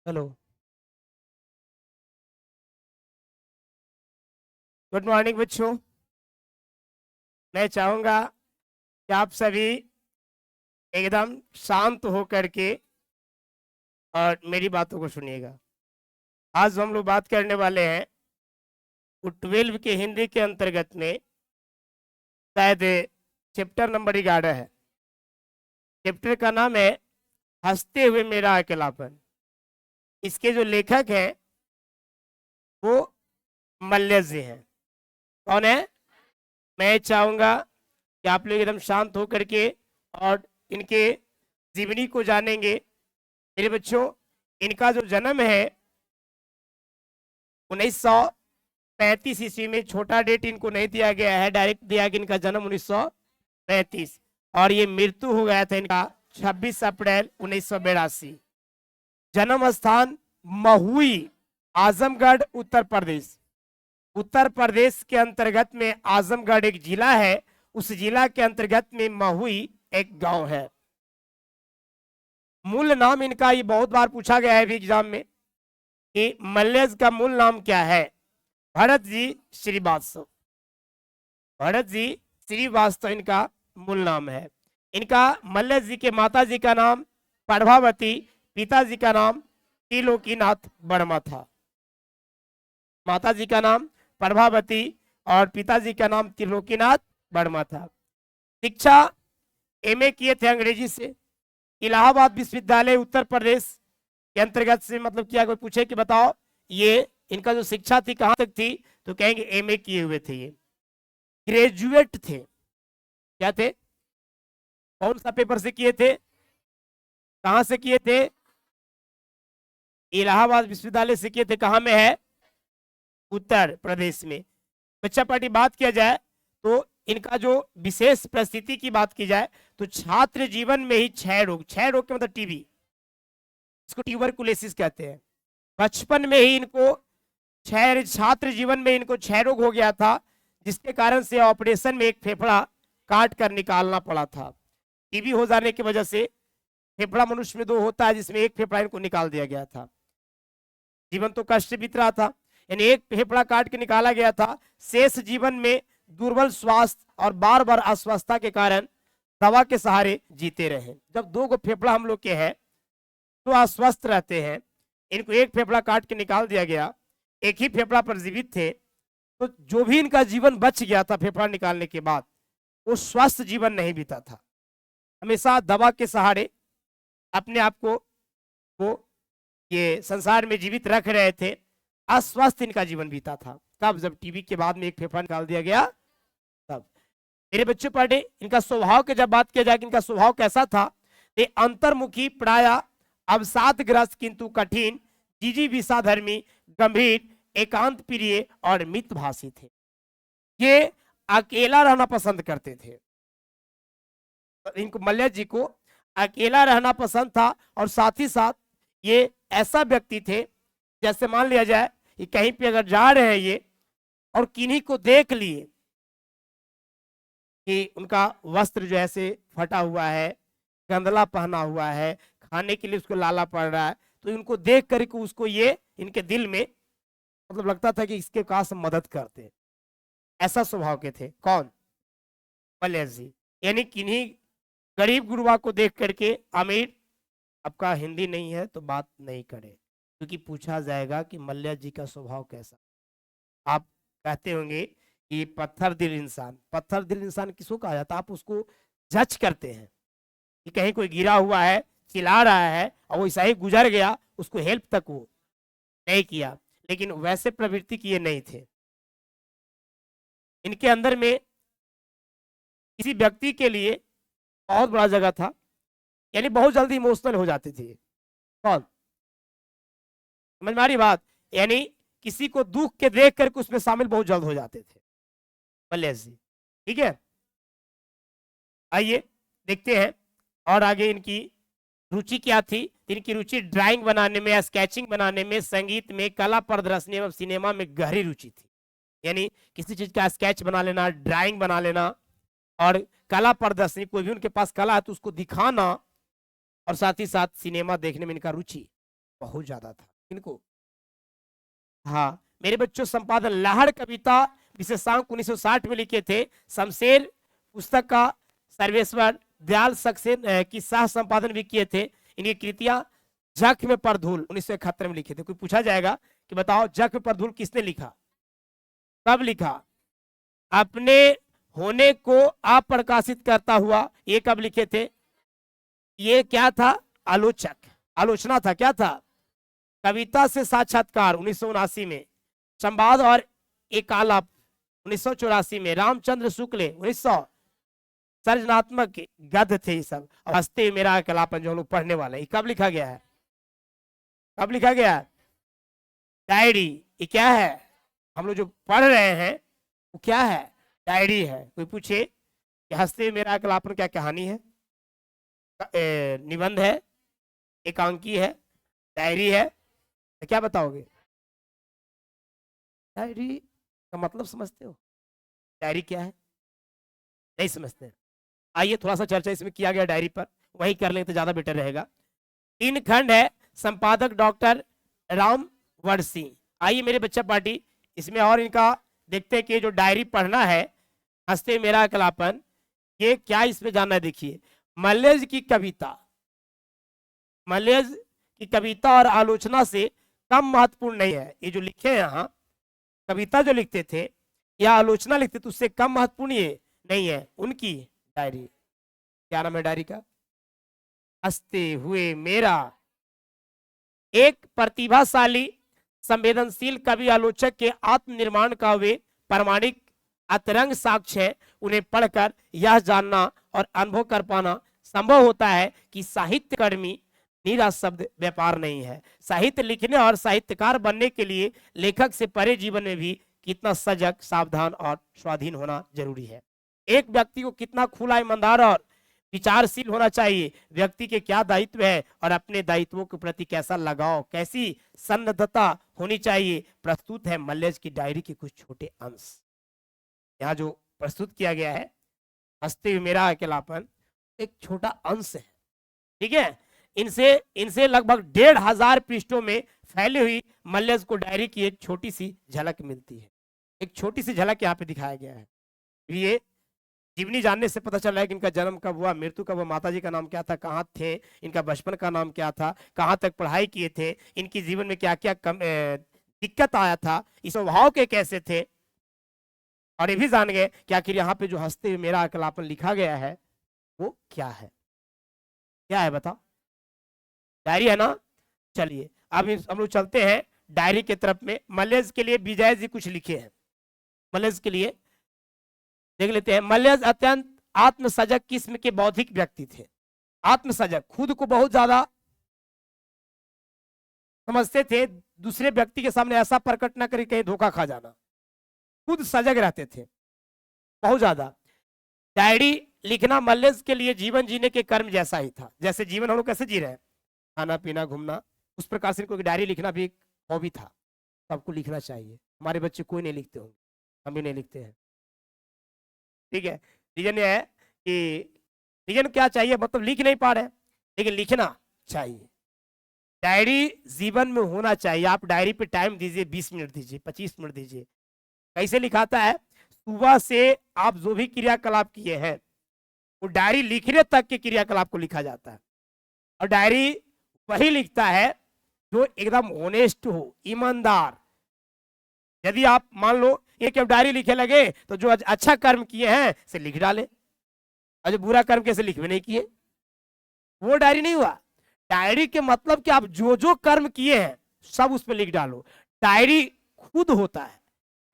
Hello. Good morning बच्चों। मैं चाहूंगा कि आप सभी एकदम शांत हो करके और मेरी बातों को सुनिएगा। आज हम लोग बात करने वाले हैं वो 12 के हिंदी के अंतर्गत में शायद चैप्टर नंबर 11 है। चैप्टर का नाम है हंसते हुए मेरा अकेलापन। इसके जो लेखक हैं वो मल्य जी हैं। कौन है? मैं चाहूंगा कि आप लोग एकदम शांत हो करके और इनके जीवनी को जानेंगे। मेरे बच्चों, इनका जो जन्म है 1935 ईस्वी में। छोटा डेट इनको नहीं दिया गया है, डायरेक्ट दिया गया इनका जन्म 1935। और ये मृत्यु हो गया था इनका 26 अप्रैल 1982। जन्म स्थान महुई, आजमगढ़, उत्तर प्रदेश। उत्तर प्रदेश के अंतर्गत में आजमगढ़ एक जिला है, उस जिला के अंतर्गत में महुई एक गांव है। मूल नाम इनका ये बहुत बार पूछा गया है भी एग्जाम में कि मल्लेश का मूल नाम क्या है। भरत जी श्रीवास्तव। भरत जी श्रीवास्तव इनका मूल नाम है। इनका मल्लेश जी के माता जी का नाम प्रभावती, पिताजी का नाम त्रिलोकीनाथ वर्मा था। माता जी का नाम प्रभावती और पिताजी का नाम त्रिलोकीनाथ वर्मा था। शिक्षा एमए किए थे अंग्रेजी से। इलाहाबाद विश्वविद्यालय उत्तर प्रदेश के अंतर्गत से, मतलब क्या कोई पूछे कि बताओ ये इनका जो शिक्षा थी कहां तक थी, तो कहेंगे एमए किए हुए थे। ये ग्रेजुएट थे। क्या थे? कौन सा पेपर से किए थे? कहां से किए थे? इलाहाबाद विश्वविद्यालय से किए थे। कहां में है? उत्तर प्रदेश में। बच्चा पार्टी बात किया जाए तो इनका जो विशेष परिस्थिति की बात की जाए तो छात्र जीवन में ही क्षय रोग के मतलब टीबी, इसको ट्यूबरकुलोसिस कहते हैं। बचपन में ही इनको छात्र जीवन में इनको क्षय रोग हो गया था, जिसके कारण से ऑपरेशन में एक फेफड़ा काट कर निकालना पड़ा था। टीबी हो जाने की वजह से फेफड़ा मनुष्य में दो होता है, जिसमें एक फेफड़ा इनको निकाल दिया गया था। जीवन तो कष्ट से बीत रहा था, यानी एक फेफड़ा काट के निकाला गया था। शेष जीवन में दुर्बल स्वास्थ्य और बार बार अस्वस्थता के कारण दवा के सहारे जीते रहे। जब दो गो फेफड़ा हम लोग के हैं तो अस्वस्थ रहते हैं। इनको एक फेफड़ा काट के निकाल दिया गया, एक ही फेफड़ा पर जीवित थे। तो जो भी इनका जीवन बच गया था फेफड़ा निकालने के बाद, वो स्वस्थ जीवन नहीं बीता था। हमेशा दवा के सहारे अपने आप को वो ये संसार में जीवित रख रहे थे। अस्वस्थ इनका जीवन बीता था। तब जब टीबी के बाद में एक फेफड़ा निकाल दिया गया तब। मेरे बच्चों पढ़े, इनका स्वभाव की जब बात किया जाए कि इनका स्वभाव कैसा था, ये अंतर्मुखी, प्राय अवसादग्रस्त किंतु कठिन, जीजी विषाधर्मी, गंभीर, एकांत प्रिय और मितभाषी थे। ये अकेला रहना पसंद करते थे। इनको मल्य जी को अकेला रहना पसंद था। और साथ ही साथ ये ऐसा व्यक्ति थे, जैसे मान लिया जाए कि कहीं पे अगर जा रहे हैं ये और किन्हीं को देख लिए कि उनका वस्त्र जो है से फटा हुआ है, गंदला पहना हुआ है, खाने के लिए उसको लाला पड़ रहा है, तो इनको देख करके उसको ये इनके दिल में मतलब लगता था कि इसके काश मदद करते। ऐसा स्वभाव के थे। कौन? मल्य जी। यानी किन्हीं गरीब गुरुआ को देख करके अमीर, आपका हिंदी नहीं है तो बात नहीं करे, क्योंकि पूछा जाएगा कि मल्य जी का स्वभाव कैसा। आप कहते होंगे कि पत्थर दिल इंसान। पत्थर दिल इंसान किसको कहा जाता है? आप उसको जज करते हैं कि कहीं कोई गिरा हुआ है, चिल्ला रहा है और वो ऐसा ही गुजर गया, उसको हेल्प तक वो नहीं किया। लेकिन वैसे प्रवृत्ति किए नहीं थे। इनके अंदर में किसी व्यक्ति के लिए बहुत बड़ा जगह था, यानी बहुत जल्दी इमोशनल हो जाते थे। कौन? समझ में आ रही बात? यानी किसी को दुख के देख करके उसमें शामिल बहुत जल्द हो जाते थे मल्लेश जी। ठीक है, आइए देखते हैं और आगे इनकी रुचि क्या थी। इनकी रुचि ड्राइंग बनाने में, स्केचिंग बनाने में, संगीत में, कला प्रदर्शनी एवं सिनेमा में गहरी रुचि थी। यानी किसी चीज का स्केच बना लेना, ड्राइंग बना लेना और कला प्रदर्शनी, कोई भी उनके पास कला है तो उसको दिखाना, और साथ ही साथ सिनेमा देखने में इनका रुचि। बहुत ज्यादा था। इनको, हाँ मेरे बच्चों, संपादन लहर कविता विशेषांक 1960 में लिखे थे। शमशेर पुस्तक का सर्वेश्वर दयाल सक्सेना की सह संपादन भी किए थे। इनकी कृतियां जख्म में परधूल 1971 में लिखे थे। कोई पूछा जाएगा कि बताओ जख्म पर धूल किसने लिखा, कब लिखा? अपने होने को अप्रकाशित करता हुआ, ये कब लिखे थे? ये क्या था? आलोचक, आलोचना था। क्या था? कविता से साक्षात्कार 1979 में, संवाद और एकालाप 1984 में, रामचंद्र शुक्ल 1900, सर्जनात्मक गद्य थे ये सब। हंसते मेरा अकेलापन जो हम लोग पढ़ने वाले, ये कब लिखा गया है? कब लिखा गया है? डायरी। ये क्या है? हम लोग जो पढ़ रहे हैं वो क्या है? डायरी है। कोई पूछे कि हंसते मेरा अकेलापन क्या कहानी है, निबंध है, एकांकी है, डायरी है, तो क्या बताओगे? डायरी का मतलब समझते हो? डायरी क्या है? नहीं समझते? आइए थोड़ा सा चर्चा इसमें किया गया डायरी पर, वही कर लें तो ज्यादा बेटर रहेगा। 3 खंड है, संपादक डॉक्टर राम वर्षी। आइए मेरे बच्चा पार्टी, इसमें और इनका देखते हैं कि जो डायरी पढ़ना है, हंसते मेरा अकेलापन, ये क्या इसमें जानना है। देखिए, मल्लेज की कविता, मल्लेज की कविता और आलोचना से कम महत्वपूर्ण नहीं है। ये जो लिखे हैं यहाँ, कविता जो लिखते थे या आलोचना लिखते थे, उससे कम महत्वपूर्ण ये नहीं है उनकी डायरी। क्या नाम है डायरी का? हंसते हुए मेरा। एक प्रतिभाशाली संवेदनशील कवि आलोचक के आत्मनिर्माण का वे प्रामाणिक अतरंग साक्ष्य है। उन्हें पढ़कर यह जानना और अनुभव कर पाना संभव होता है कि साहित्य कर्मी निरा शब्द व्यापार नहीं है। साहित्य लिखने और साहित्यकार बनने के लिए लेखक से परे जीवन में भी कितना सजग, सावधान और स्वाधीन होना जरूरी है। एक व्यक्ति को कितना खुला, ईमानदार और विचारशील होना चाहिए, व्यक्ति के क्या दायित्व है और अपने दायित्वों के प्रति कैसा लगाव, कैसी सन्नद्धता होनी चाहिए, प्रस्तुत है मल्लेज की डायरी के कुछ छोटे अंश। यहाँ जो प्रस्तुत किया गया है, हंसते हुए मेरा अकेलापन, एक छोटा अंश है। ठीक है, इनसे लगभग 1500 पृष्ठों में फैली हुई मल्लेज को डायरी की एक छोटी सी झलक मिलती है। एक छोटी सी झलक यहाँ पे दिखाया गया है। ये जीवनी जानने से पता चल रहा है कि इनका जन्म कब हुआ, मृत्यु कब हुआ, माताजी का नाम क्या था, कहाँ थे, इनका बचपन का नाम क्या था, कहाँ तक पढ़ाई किए थे, इनकी जीवन में क्या क्या दिक्कत आया था, इस स्वभाव के कैसे थे। और ये भी जान गए कि आखिर यहाँ पे जो हंसते हुए मेरा अकेलापन लिखा गया है वो क्या है। क्या है बताओ? डायरी है ना। चलिए अब हम लोग चलते हैं डायरी के तरफ में। मल्लेज के लिए विजय जी कुछ लिखे हैं। मल्लेज के लिए देख लेते हैं। मल्लेज अत्यंत आत्मसजग किस्म के बौद्धिक व्यक्ति थे। आत्मसजग, खुद को बहुत ज्यादा समझते थे, दूसरे व्यक्ति के सामने ऐसा प्रकट न करे कहीं धोखा खा जाना। खुद सजग रहते थे बहुत ज्यादा। डायरी लिखना मल्लेज के लिए जीवन जीने के कर्म जैसा ही था। जैसे जीवन हम लोग कैसे जी रहे हैं, खाना पीना घूमना, उस प्रकार से इनको डायरी लिखना भी एक हॉबी था। सबको लिखना चाहिए। हमारे बच्चे कोई नहीं लिखते होंगे, हम भी नहीं लिखते हैं। ठीक है, रीजन ये है कि रीजन क्या चाहिए, मतलब लिख नहीं पा रहे लेकिन लिखना चाहिए। डायरी जीवन में होना चाहिए। आप डायरी पे टाइम दीजिए, 20 मिनट दीजिए, 25 मिनट दीजिए। कैसे लिखाता है, सुबह से आप जो भी क्रियाकलाप किए हैं वो डायरी लिखने तक के क्रियाकलाप को लिखा जाता है। और डायरी वही लिखता है जो एकदम ऑनेस्ट हो, ईमानदार। यदि आप मान लो एक डायरी लिखे लगे तो जो अच्छा कर्म किए हैं से लिख डाले, और जो बुरा कर्म कैसे लिख भी नहीं किए, वो डायरी नहीं हुआ। डायरी के मतलब कि आप जो जो कर्म किए हैं सब उस पर लिख डालो। डायरी खुद होता है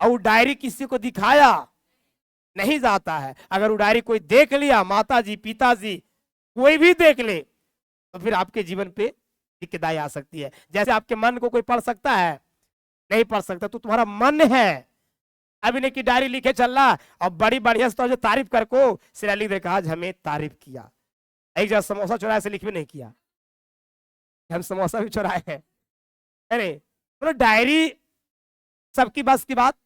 और वो डायरी किसी को दिखाया नहीं जाता है। अगर वो डायरी कोई देख लिया, माताजी, पिताजी, कोई भी देख ले, तो फिर आपके जीवन पे दिक्कतदाई आ सकती है। जैसे आपके मन को कोई पढ़ सकता है, नहीं पढ़ सकता, तो तुम्हारा मन है। अभी नहीं कि डायरी लिखे चल रहा और बड़ी बढ़िया से तो तारीफ कर को सिरा लिख देखा, आज हमें तारीफ किया। एक जगह समोसा चुराया से लिख भी नहीं किया, हम समोसा भी चुराए हैं। अरे तो डायरी सबकी बस की बात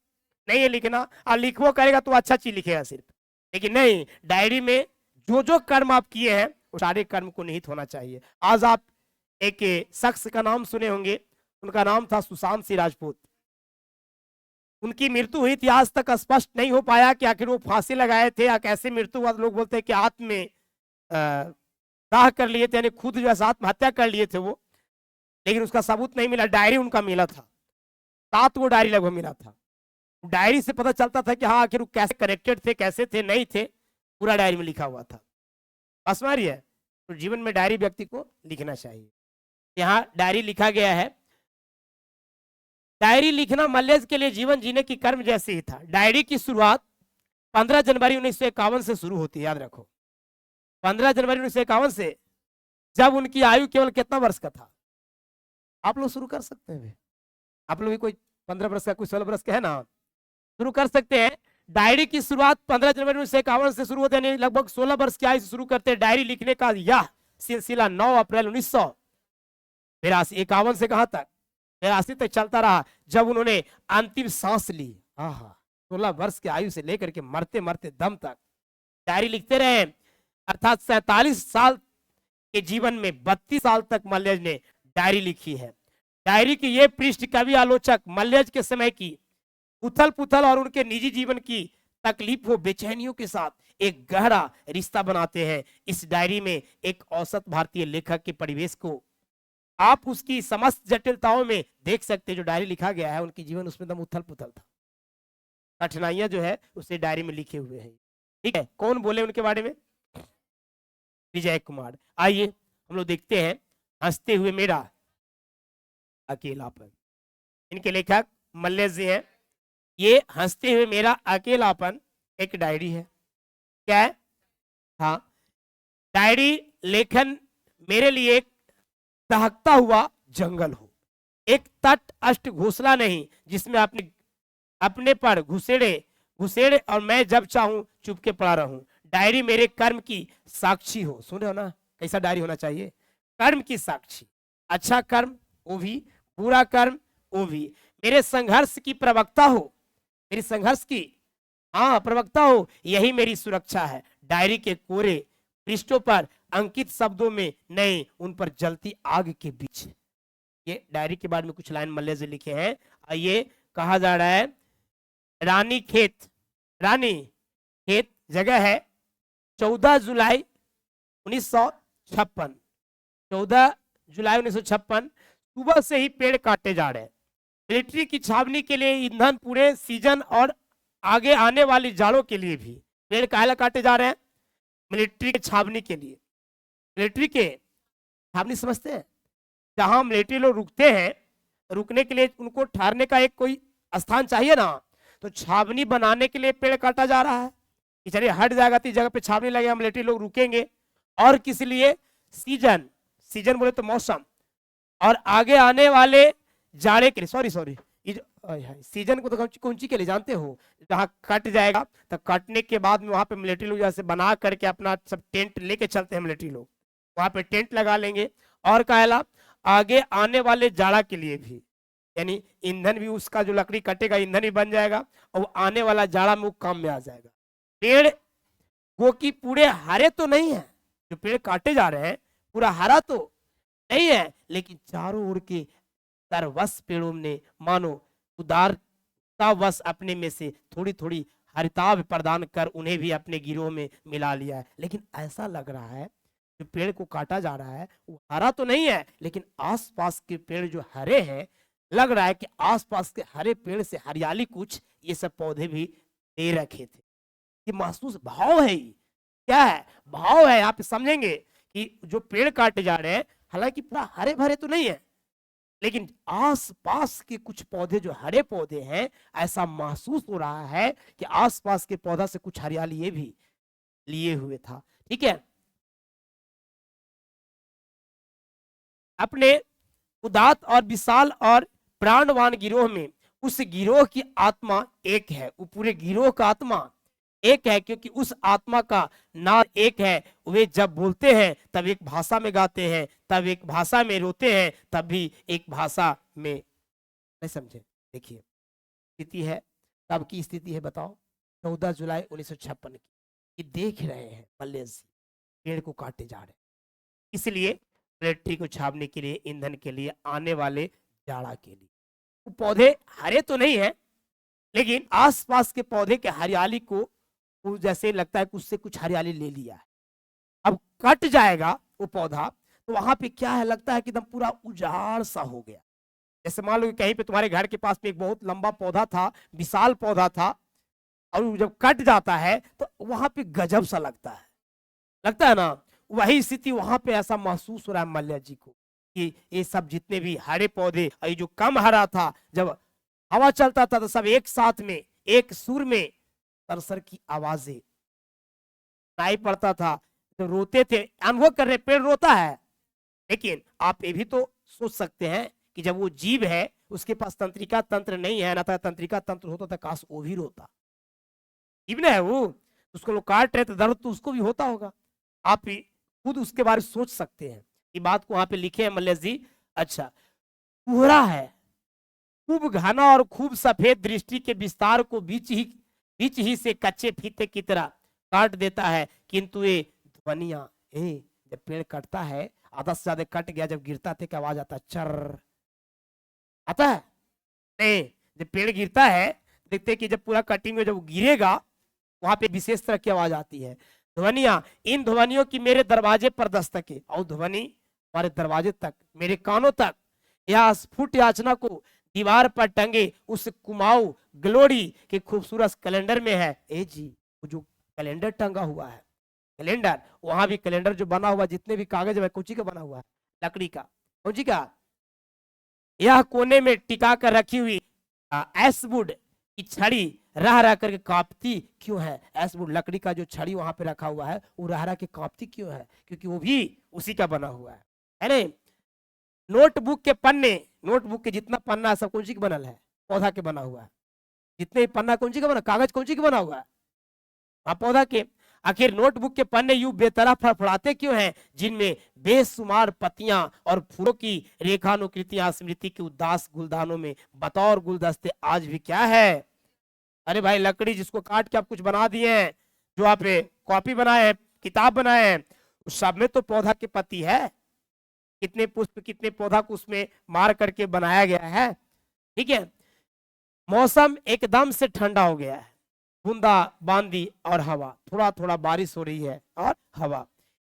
नहीं है लिखना, और लिखवो करेगा तो अच्छा चीज लिखेगा सिर्फ। लेकिन नहीं, डायरी में जो जो कर्म आप किए हैं वो सारे कर्म को निहित होना चाहिए। आज आप एक शख्स का नाम सुने होंगे, उनका नाम था सुशांत सिंह राजपूत। उनकी मृत्यु हुई थी, आज तक स्पष्ट नहीं हो पाया कि आखिर वो फांसी लगाए थे या कैसे मृत्यु हुआ। लोग बोलते हैं कि आत्म में दाह कर लिए थे, यानी खुद जो है आत्महत्या कर लिए थे वो, लेकिन उसका सबूत नहीं मिला। डायरी उनका मिला था, 7 गो डायरी लगभग मिला था। डायरी से पता चलता था कि हाँ आखिर वो कैसे कनेक्टेड थे, कैसे थे, नहीं थे, पूरा डायरी में लिखा हुआ था। बस मारी है, तो जीवन में डायरी व्यक्ति को लिखना चाहिए। यहाँ डायरी लिखा गया है। डायरी लिखना मल्लेश के लिए जीवन जीने की कर्म जैसे ही था। डायरी की शुरुआत 15 जनवरी 1951 से शुरू होती है, याद रखो 15 जनवरी 1951 से, जब उनकी आयु केवल कितना वर्ष का था। आप लोग शुरू कर सकते हैं, आप लोग भी कोई 15 वर्ष का, कोई 16 वर्ष का है ना, शुरू कर सकते हैं। डायरी की शुरुआत 15 जनवरी 1951 से शुरू होते हैं, लगभग 16 वर्ष की आयु से शुरू करते हैं। डायरी लिखने का यह सिलसिला 9 अप्रैल 1952 से कहां तक 82 तक चलता रहा, जब उन्होंने अंतिम सांस ली। 16 वर्ष की आयु से लेकर के मरते मरते दम तक डायरी लिखते रहे, अर्थात 47 साल के जीवन में 32 साल तक मल्लेश ने डायरी लिखी है। डायरी के ये पृष्ठ कवि आलोचक मल्लेश के समय की उथल पुथल और उनके निजी जीवन की तकलीफों, बेचैनियों के साथ एक गहरा रिश्ता बनाते हैं। इस डायरी में एक औसत भारतीय लेखक के परिवेश को आप उसकी समस्त जटिलताओं में देख सकते हैं। जो डायरी लिखा गया है, उनकी जीवन उसमें एकदम उथल पुथल था, कठिनाइयां जो है उसे डायरी में लिखे हुए हैं। ठीक है, कौन बोले उनके बारे में? विजय कुमार। आइए हम लोग देखते हैं हंसते हुए मेरा अकेलापन। इनके लेखक मल्लेश जी हैं। ये हंसते हुए मेरा अकेलापन एक डायरी है। क्या है? हाँ, डायरी लेखन मेरे लिए एक दहकता हुआ जंगल हो, एक तट अष्ट घोंसला नहीं जिसमें अपने पर घुसेड़े और मैं जब चाहूं चुपके पड़ा रहूं। डायरी मेरे कर्म की साक्षी हो। सुने हो ना, कैसा डायरी होना चाहिए? कर्म की साक्षी, अच्छा कर्म वो भी, बुरा कर्म वो भी। मेरे संघर्ष की प्रवक्ता हो, मेरी संघर्ष की प्रवक्ता हो, यही मेरी सुरक्षा है। डायरी के कोरे पृष्ठों पर अंकित शब्दों में नहीं, उन पर जलती आग के बीच। ये डायरी के बारे में कुछ लाइन मल्लेश जी लिखे हैं। ये कहा जा रहा है, रानी खेत जगह है, 14 जुलाई 1956, 14 जुलाई 1956 सुबह से ही पेड़ काटे जा रहे हैं। मिलिट्री की छावनी के लिए ईंधन, पूरे सीजन और आगे आने वाली जाड़ों के लिए भी पेड़ काहे काटे जा रहे हैं? मिलिट्री के छावनी के लिए। मिलिट्री के छावनी समझते हैं, जहां मिलिट्री लोग रुकते हैं, रुकने के लिए उनको ठहरने का एक कोई स्थान चाहिए ना, तो छावनी बनाने के लिए पेड़ काटा जा रहा है कि चलिए हट जाएगा तो जगह पे छावनी लगेगा, मिलिट्री लोग रुकेंगे। और किस लिए? सीजन बोले तो मौसम, और आगे आने वाले जाड़े के लिए। सॉरी सीजन को तो कौंची के लिए जानते हो? जहां कट जाएगा तो कटने के बाद में वहां पे मिलिट्री लोग जैसे बना करके अपना सब टेंट लेके चलते हैं, मिलिट्री लोग वहां पे टेंट लगा लेंगे। और कहला आगे आने वाले जाड़ा के लिए भी, यानी ईंधन भी, उसका जो लकड़ी कटेगा ईंधन भी बन जाएगा और आने वाला जाड़ा में वो काम में आ जाएगा। पेड़ वो की पूरे हरे तो नहीं है, जो पेड़ काटे जा रहे हैं पूरा हरा तो नहीं है, लेकिन चारों ओर के तरवस पेड़ों ने मानो उदारतावश अपने में से थोड़ी थोड़ी हरिताभ प्रदान कर उन्हें भी अपने गिरोह में मिला लिया है। लेकिन ऐसा लग रहा है जो पेड़ को काटा जा रहा है वो हरा तो नहीं है, लेकिन आसपास के पेड़ जो हरे हैं, लग रहा है कि आसपास के हरे पेड़ से हरियाली कुछ ये सब पौधे भी दे रखे थे। ये महसूस भाव है, क्या है? भाव है। आप समझेंगे कि जो पेड़ काटे जा रहे हैं हालांकि पूरा हरे भरे तो नहीं है, लेकिन आसपास के कुछ पौधे जो हरे पौधे हैं, ऐसा महसूस हो रहा है कि आसपास के पौधा से कुछ हरियाली ये भी लिए हुए था। ठीक है, अपने उदात्त और विशाल और प्राणवान गिरोह में उस गिरोह की आत्मा एक है, वो पूरे गिरोह का आत्मा एक है, क्योंकि उस आत्मा का नाद एक है। वे जब बोलते हैं तब एक भाषा में गाते हैं, तब एक भाषा में रोते हैं, तब भी एक भाषा में। नहीं समझे? देखिए स्थिति है, तब की स्थिति है, बताओ 14 जुलाई 1956 की। ये देख रहे हैं मल्लेश जी पेड़ को काटे जा रहे हैं, इसलिए मिलिट्री को छापने के लिए, ईंधन के लिए, आने वाले जाड़ा के लिए। वो पौधे हरे तो नहीं है, लेकिन आसपास के पौधे के हरियाली को वो जैसे लगता है कि उससे कुछ हरियाली ले लिया है। अब कट जाएगा वो पौधा तो वहां पे क्या है, लगता है कि एकदम पूरा उजाड़ सा हो गया। जैसे मान लो कि कहीं पे तुम्हारे घर के पास में एक बहुत लंबा पौधा था, विशाल पौधा था, और जब कट जाता है तो वहां पे गजब सा लगता है ना। वही स्थिति वहां पे ऐसा महसूस हो रहा है मल्ल्या जी को कि ये सब जितने भी हरे पौधे, ये जो कम हरा था, जब हवा चलता था तो सब एक साथ में एक सुर में सरसर की आवाजें सुनाई पड़ता था, तो रोते थे। अनुभव कर रहे, पेड़ रोता है, लेकिन आप ये भी तो सोच सकते हैं कि जब वो जीव है, उसके पास तंत्रिका तंत्र नहीं है, ना था तंत्रिका तंत्र होता तो काश वो भी रोता। जीव ना है वो, उसको लोग काट रहे थे, दर्द तो उसको भी होता होगा। आप खुद उसके बारे में सोच सकते हैं। ये बात को वहां पे लिखे हैं मल्लेश जी। अच्छा, कोहरा है, खूब घना और खूब सफेद, दृष्टि के विस्तार को बीच ही से कच्चे फीते की तरह काट देता है, किंतु ये ध्वनिया, जब पेड़ कटता है, आधा से ज्यादा कट गया, जब गिरता थे क्या आवाज आता, चर आता है नहीं। जब पेड़ गिरता है देखते हैं कि जब पूरा कटिंग में जब गिरेगा वहां पे विशेष तरह की आवाज आती है, ध्वनिया। इन ध्वनियों की मेरे दरवाजे पर दस्तक है, और ध्वनि हमारे दरवाजे तक, मेरे कानों तक, या स्फुट याचना को दीवार पर टंगे उस कुमाऊं ग्लोरी के खूबसूरत कैलेंडर में है। ए जी, वो जो कैलेंडर टंगा हुआ है, कैलेंडर, वहां भी कैलेंडर जो बना हुआ, जितने भी कागज है कौची का बना हुआ है, लकड़ी का, कौची का, यह कोने में टिका कर रखी हुई एसवुड की छड़ी रह रह करके कांपती क्यों है। एसवुड लकड़ी का जो छड़ी वहां पे रखा हुआ है, वो रह रह के कांपती क्यों है, क्योंकि वो भी उसी का बना हुआ है नहीं। नोटबुक के पन्ने, नोटबुक के जितना पन्ना है सब कौन सी का बनल है, पौधा के बना हुआ है। जितने पन्ना कौन सी का बना, कागज कौन सी का बना हुआ है, पौधा के। आखिर नोटबुक के पन्ने यूं बेतरह फड़फड़ाते क्यों हैं, जिनमें बेशुमार पत्तियां और फूलों की रेखानुकृतियां स्मृति के उदास गुलदानों में बतौर गुलदस्ते आज भी क्या है। अरे भाई, लकड़ी जिसको काट के आप कुछ बना दिए हैं, जो आप कॉपी बनाए हैं, किताब बनाए हैं, उस सब में तो पौधा के पत्ती है, कितने पुष्प कितने पौधा को उसमें मार करके बनाया गया है। ठीक है, मौसम एकदम से ठंडा हो गया है, बूंदा बांदी और हवा, थोड़ा थोड़ा बारिश हो रही है और हवा।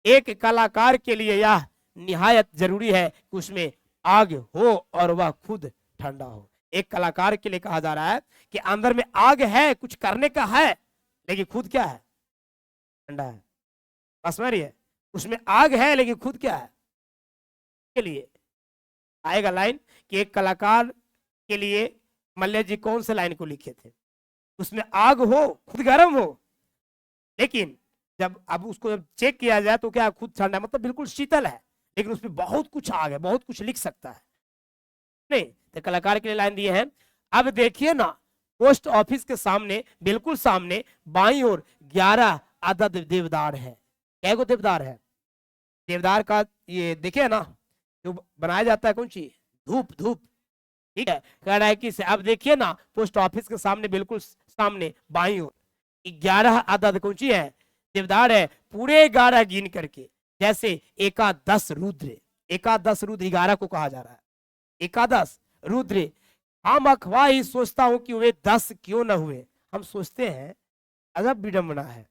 एक कलाकार के लिए यह निहायत जरूरी है कि उसमें आग हो और वह खुद ठंडा हो। एक कलाकार के लिए कहा जा रहा है कि अंदर में आग है, कुछ करने का है, लेकिन खुद क्या है, ठंडा है। समझ रही है, उसमें आग है लेकिन खुद क्या है। के लिए आएगा लाइन कि एक कलाकार के लिए मल्ल्या जी कौन से लाइन को लिखे थे, उसमें आग हो, खुद गर्म हो, लेकिन जब अब उसको जब चेक किया जाए तो क्या खुद ठंडा, मतलब बिल्कुल शीतल है, लेकिन उसमें बहुत कुछ आग है, बहुत कुछ लिख सकता है नहीं। तो कलाकार के लिए लाइन दिए हैं। अब देखिए ना, पोस्ट ऑफिस के सामने, बिल्कुल सामने बाईं ओर 11 अदद देवदार है। कैगो देवदार है, देवदार का ये देखिए ना, जो बनाया जाता है कौन सी, धूप, धूप, ठीक है, कह रहा है कि अब देखिए ना, पोस्ट ऑफिस के सामने बिल्कुल सामने बाईं ओर 11 अदद कौन सी है, देवदार है, पूरे 11 गिन करके, जैसे एकादश रुद्र, एकादश रुद्र 11 को कहा जा रहा है, एकादश रुद्र। हम अखवा ही सोचता हूं कि वे 10 क्यों न हुए। हम सोचते हैं, अजब विडंबना है,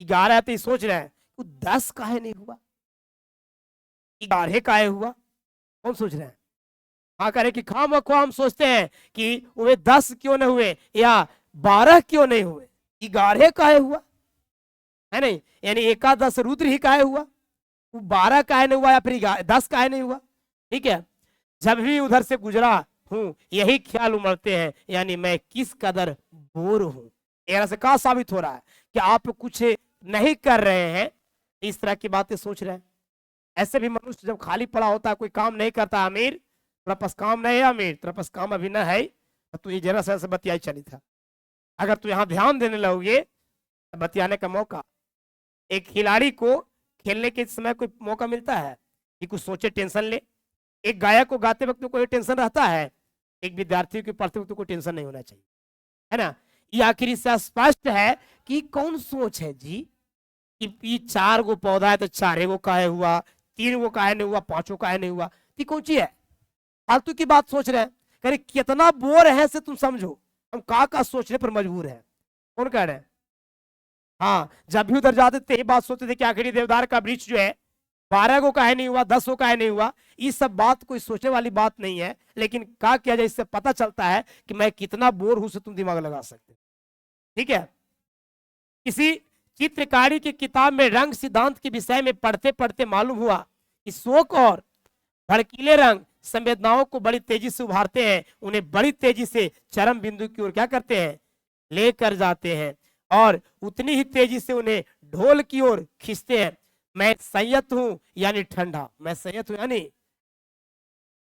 11 तो सोच रहे हैं वो 10 काहे नहीं हुआ, 11 काहे हुआ, कौन सोच रहे हैं। हाँ, कह रहे कि खाम अखवा हम सोचते हैं कि वे 10 क्यों न हुए या 12 क्यों नहीं हुए, 11 काहे हुआ है नहीं, यानी एकादश रुद्र ही काहे हुआ, वो 12 काहे नहीं हुआ या फिर 10 काहे नहीं हुआ। ठीक है, जब भी उधर से गुजरा हूं यही ख्याल उमड़ते हैं, यानी मैं किस कदर बोर हूं। यहाँ से कहा साबित हो रहा है कि आप कुछ नहीं कर रहे हैं, इस तरह की बातें सोच रहे हैं। ऐसे भी मनुष्य जब खाली पड़ा होता है, कोई काम नहीं करता, अमीर तेरा पास काम नहीं है, अमीर तेरा पास काम अभी न है, तो तू ये जरा सा ऐसे बतियाई चली था। अगर तू यहाँ ध्यान देने लगोगे तो बतियाने का मौका, एक खिलाड़ी को खेलने के समय कोई मौका मिलता है कि कुछ सोचे, टेंशन ले। एक गायक को गाते वक्त कोई टेंशन रहता है, एक विद्यार्थी को पढ़ते वक्त कोई टेंशन नहीं होना चाहिए, है ना। ये आखिर से स्पष्ट है कि कौन सोच है जी कि 4 गो पौधा है तो 4 गो काहे हुआ, 3 को काहे नहीं हुआ, 5 को काहे नहीं हुआ, ये कौन सी है, फालतू की बात सोच रहे हैं। कह रहे कितना बोर है से तुम समझो, हम का सोचने पर मजबूर है। कौन कह रहे हैं? हाँ, जब भी उधर जाते थे यही बात सोचते थे कि आखिर देवदार का वृक्ष जो है 12 को काहे नहीं हुआ, 10 को काहे नहीं हुआ। ये सब बात कोई सोचने वाली बात नहीं है, लेकिन क्या किया जाए, इससे पता चलता है कि मैं कितना बोर हूं से तुम दिमाग लगा सकते। ठीक है, किसी चित्रकारी की किताब में रंग सिद्धांत के विषय में पढ़ते पढ़ते मालूम हुआ कि शोक और भड़कीले रंग संवेदनाओं को बड़ी तेजी से उभारते हैं, उन्हें बड़ी तेजी से चरम बिंदु की ओर क्या करते हैं, लेकर जाते हैं, और उतनी ही तेजी से उन्हें ढोल की ओर खींचते हैं। मैं संयत हूं यानी ठंडा, मैं संयत हूं यानी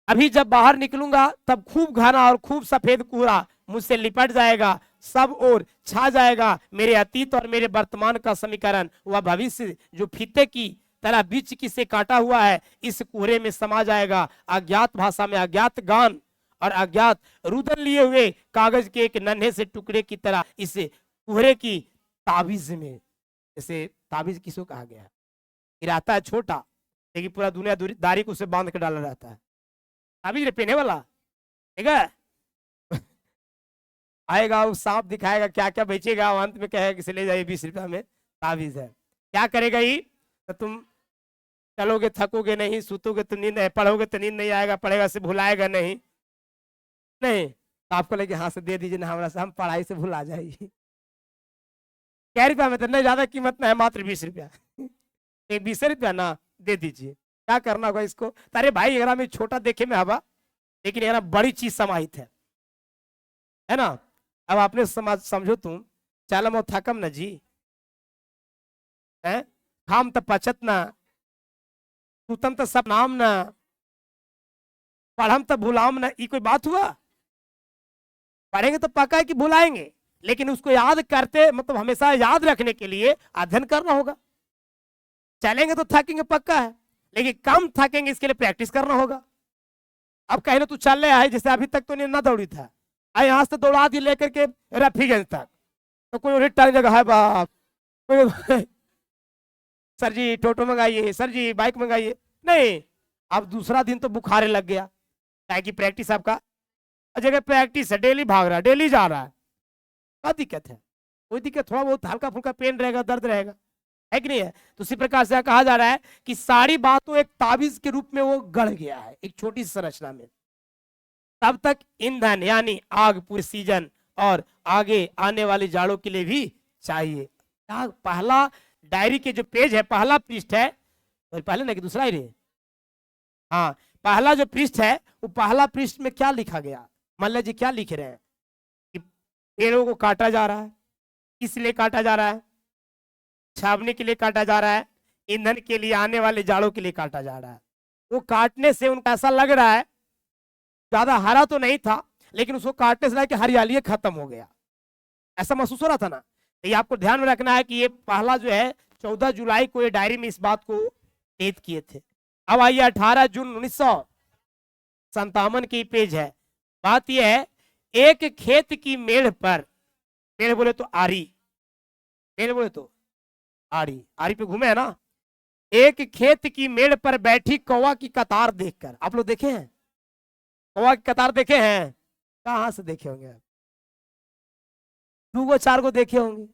अभी जब बाहर निकलूंगा तब खूब घना और खूब सफेद कोहरा मुझसे लिपट जाएगा, सब ओर छा जाएगा। मेरे अतीत और मेरे वर्तमान का समीकरण, वह भविष्य जो फीते की तरह बीच की से काटा हुआ है, इस कोहरे में समा जाएगा। अज्ञात भाषा में अज्ञात गान और अज्ञात रुदन लिए हुए कागज के एक नन्हे से टुकड़े की तरह इस कोहरे की ताबीज में, जैसे ताबीज किसको कहा गया, गिराता है छोटा लेकिन पूरा दुनिया दारी को उसे बांध कर डाला रहता है, ताबीज पहने वाला। ठीक है, आएगा वो सांप दिखाएगा क्या क्या बेचेगा, अंत में कहेगा कि ले जाइए 20 रुपया में ताबीज है। क्या करेगा ये, तो तुम चलोगे थकोगे नहीं, सुतोगे तो नींद, पढ़ोगे तो नींद नहीं आएगा, पढ़ेगा से भुलाएगा नहीं, नहीं तो आपको लगे हाँ से दे दीजिए ना, हमारा से हम पढ़ाई से भुला जाइए। क्या रुपया में तो नहीं ज्यादा कीमत ना है, मात्र 20 रुपया, 20 रुपया ना दे दीजिए। क्या करना होगा इसको, अरे भाई अगर में छोटा देखे में हवा, लेकिन यहाँ बड़ी चीज समाहित है ना। अब आपने समझो तुम चालम और थकम न जी है, खाम तो पचत ना, सुतम तो सब नाम ना, पढ़म तो भुलाम ना, ये कोई बात हुआ। पढ़ेंगे तो पक्का है कि भुलाएंगे, लेकिन उसको याद करते मतलब हमेशा याद रखने के लिए अध्ययन करना होगा। चलेंगे तो थकेंगे पक्का है, लेकिन कम थकेंगे इसके लिए प्रैक्टिस करना होगा। अब कहीं ना तू चल रहे है, जैसे अभी तक तो ना दौड़ी था, यहाँ से दौड़ा दी लेकर के रफीगंज तक, तो कोई टंग जगह है बाप, कोई सर जी टोटो मंगाइए, सर जी बाइक मंगाइए, नहीं। अब दूसरा दिन तो बुखारे लग गया, क्या की प्रैक्टिस आपका जगह प्रैक्टिस है, डेली भाग रहा है, डेली जा रहा है, क्या दिक्कत है, कोई दिक्कत, थोड़ा बहुत हल्का फुल्का पेन रहेगा, दर्द रहेगा, है कि नहीं है। तो उसी प्रकार से कहा जा रहा है कि सारी बातों एक ताबीज के रूप में वो गढ़ गया है एक छोटी सी संरचना में। तब तक ईंधन यानी आग पूरे सीजन और आगे आने वाले जाड़ों के लिए भी चाहिए। पहला डायरी के जो पेज है, पहला पृष्ठ है, और पहले ना कि दूसरा ही रे, हाँ पहला जो पृष्ठ है वो पहला पृष्ठ में क्या लिखा गया, मल्ल जी क्या लिख रहे हैं कि पेड़ों को काटा जा रहा है, किस लिए काटा जा रहा है, छावनी के लिए काटा जा रहा है, ईंधन के लिए, आने वाले जाड़ों के लिए काटा जा रहा है। वो काटने से उनको ऐसा लग रहा है, ज्यादा हरा तो नहीं था लेकिन उसको काटने से कि हरियाली खत्म हो गया, ऐसा महसूस हो रहा था ना। ये आपको ध्यान में रखना है कि ये पहला जो है 14 जुलाई को ये डायरी में इस बात को निहित किए थे। अब आइए 18 जून 1957 की पेज है। बात यह है, एक खेत की मेड़ पर, मेड़ बोले तो आरी, मेड़ बोले तो आरी, आरी पे घूमे है ना, एक खेत की मेड़ पर बैठी कौवा की कतार देखकर, आप लोग देखे हैं कौवा की कतार देखे हैं, कहां से देखे होंगे आप, 2 गो 4 गो देखे होंगे,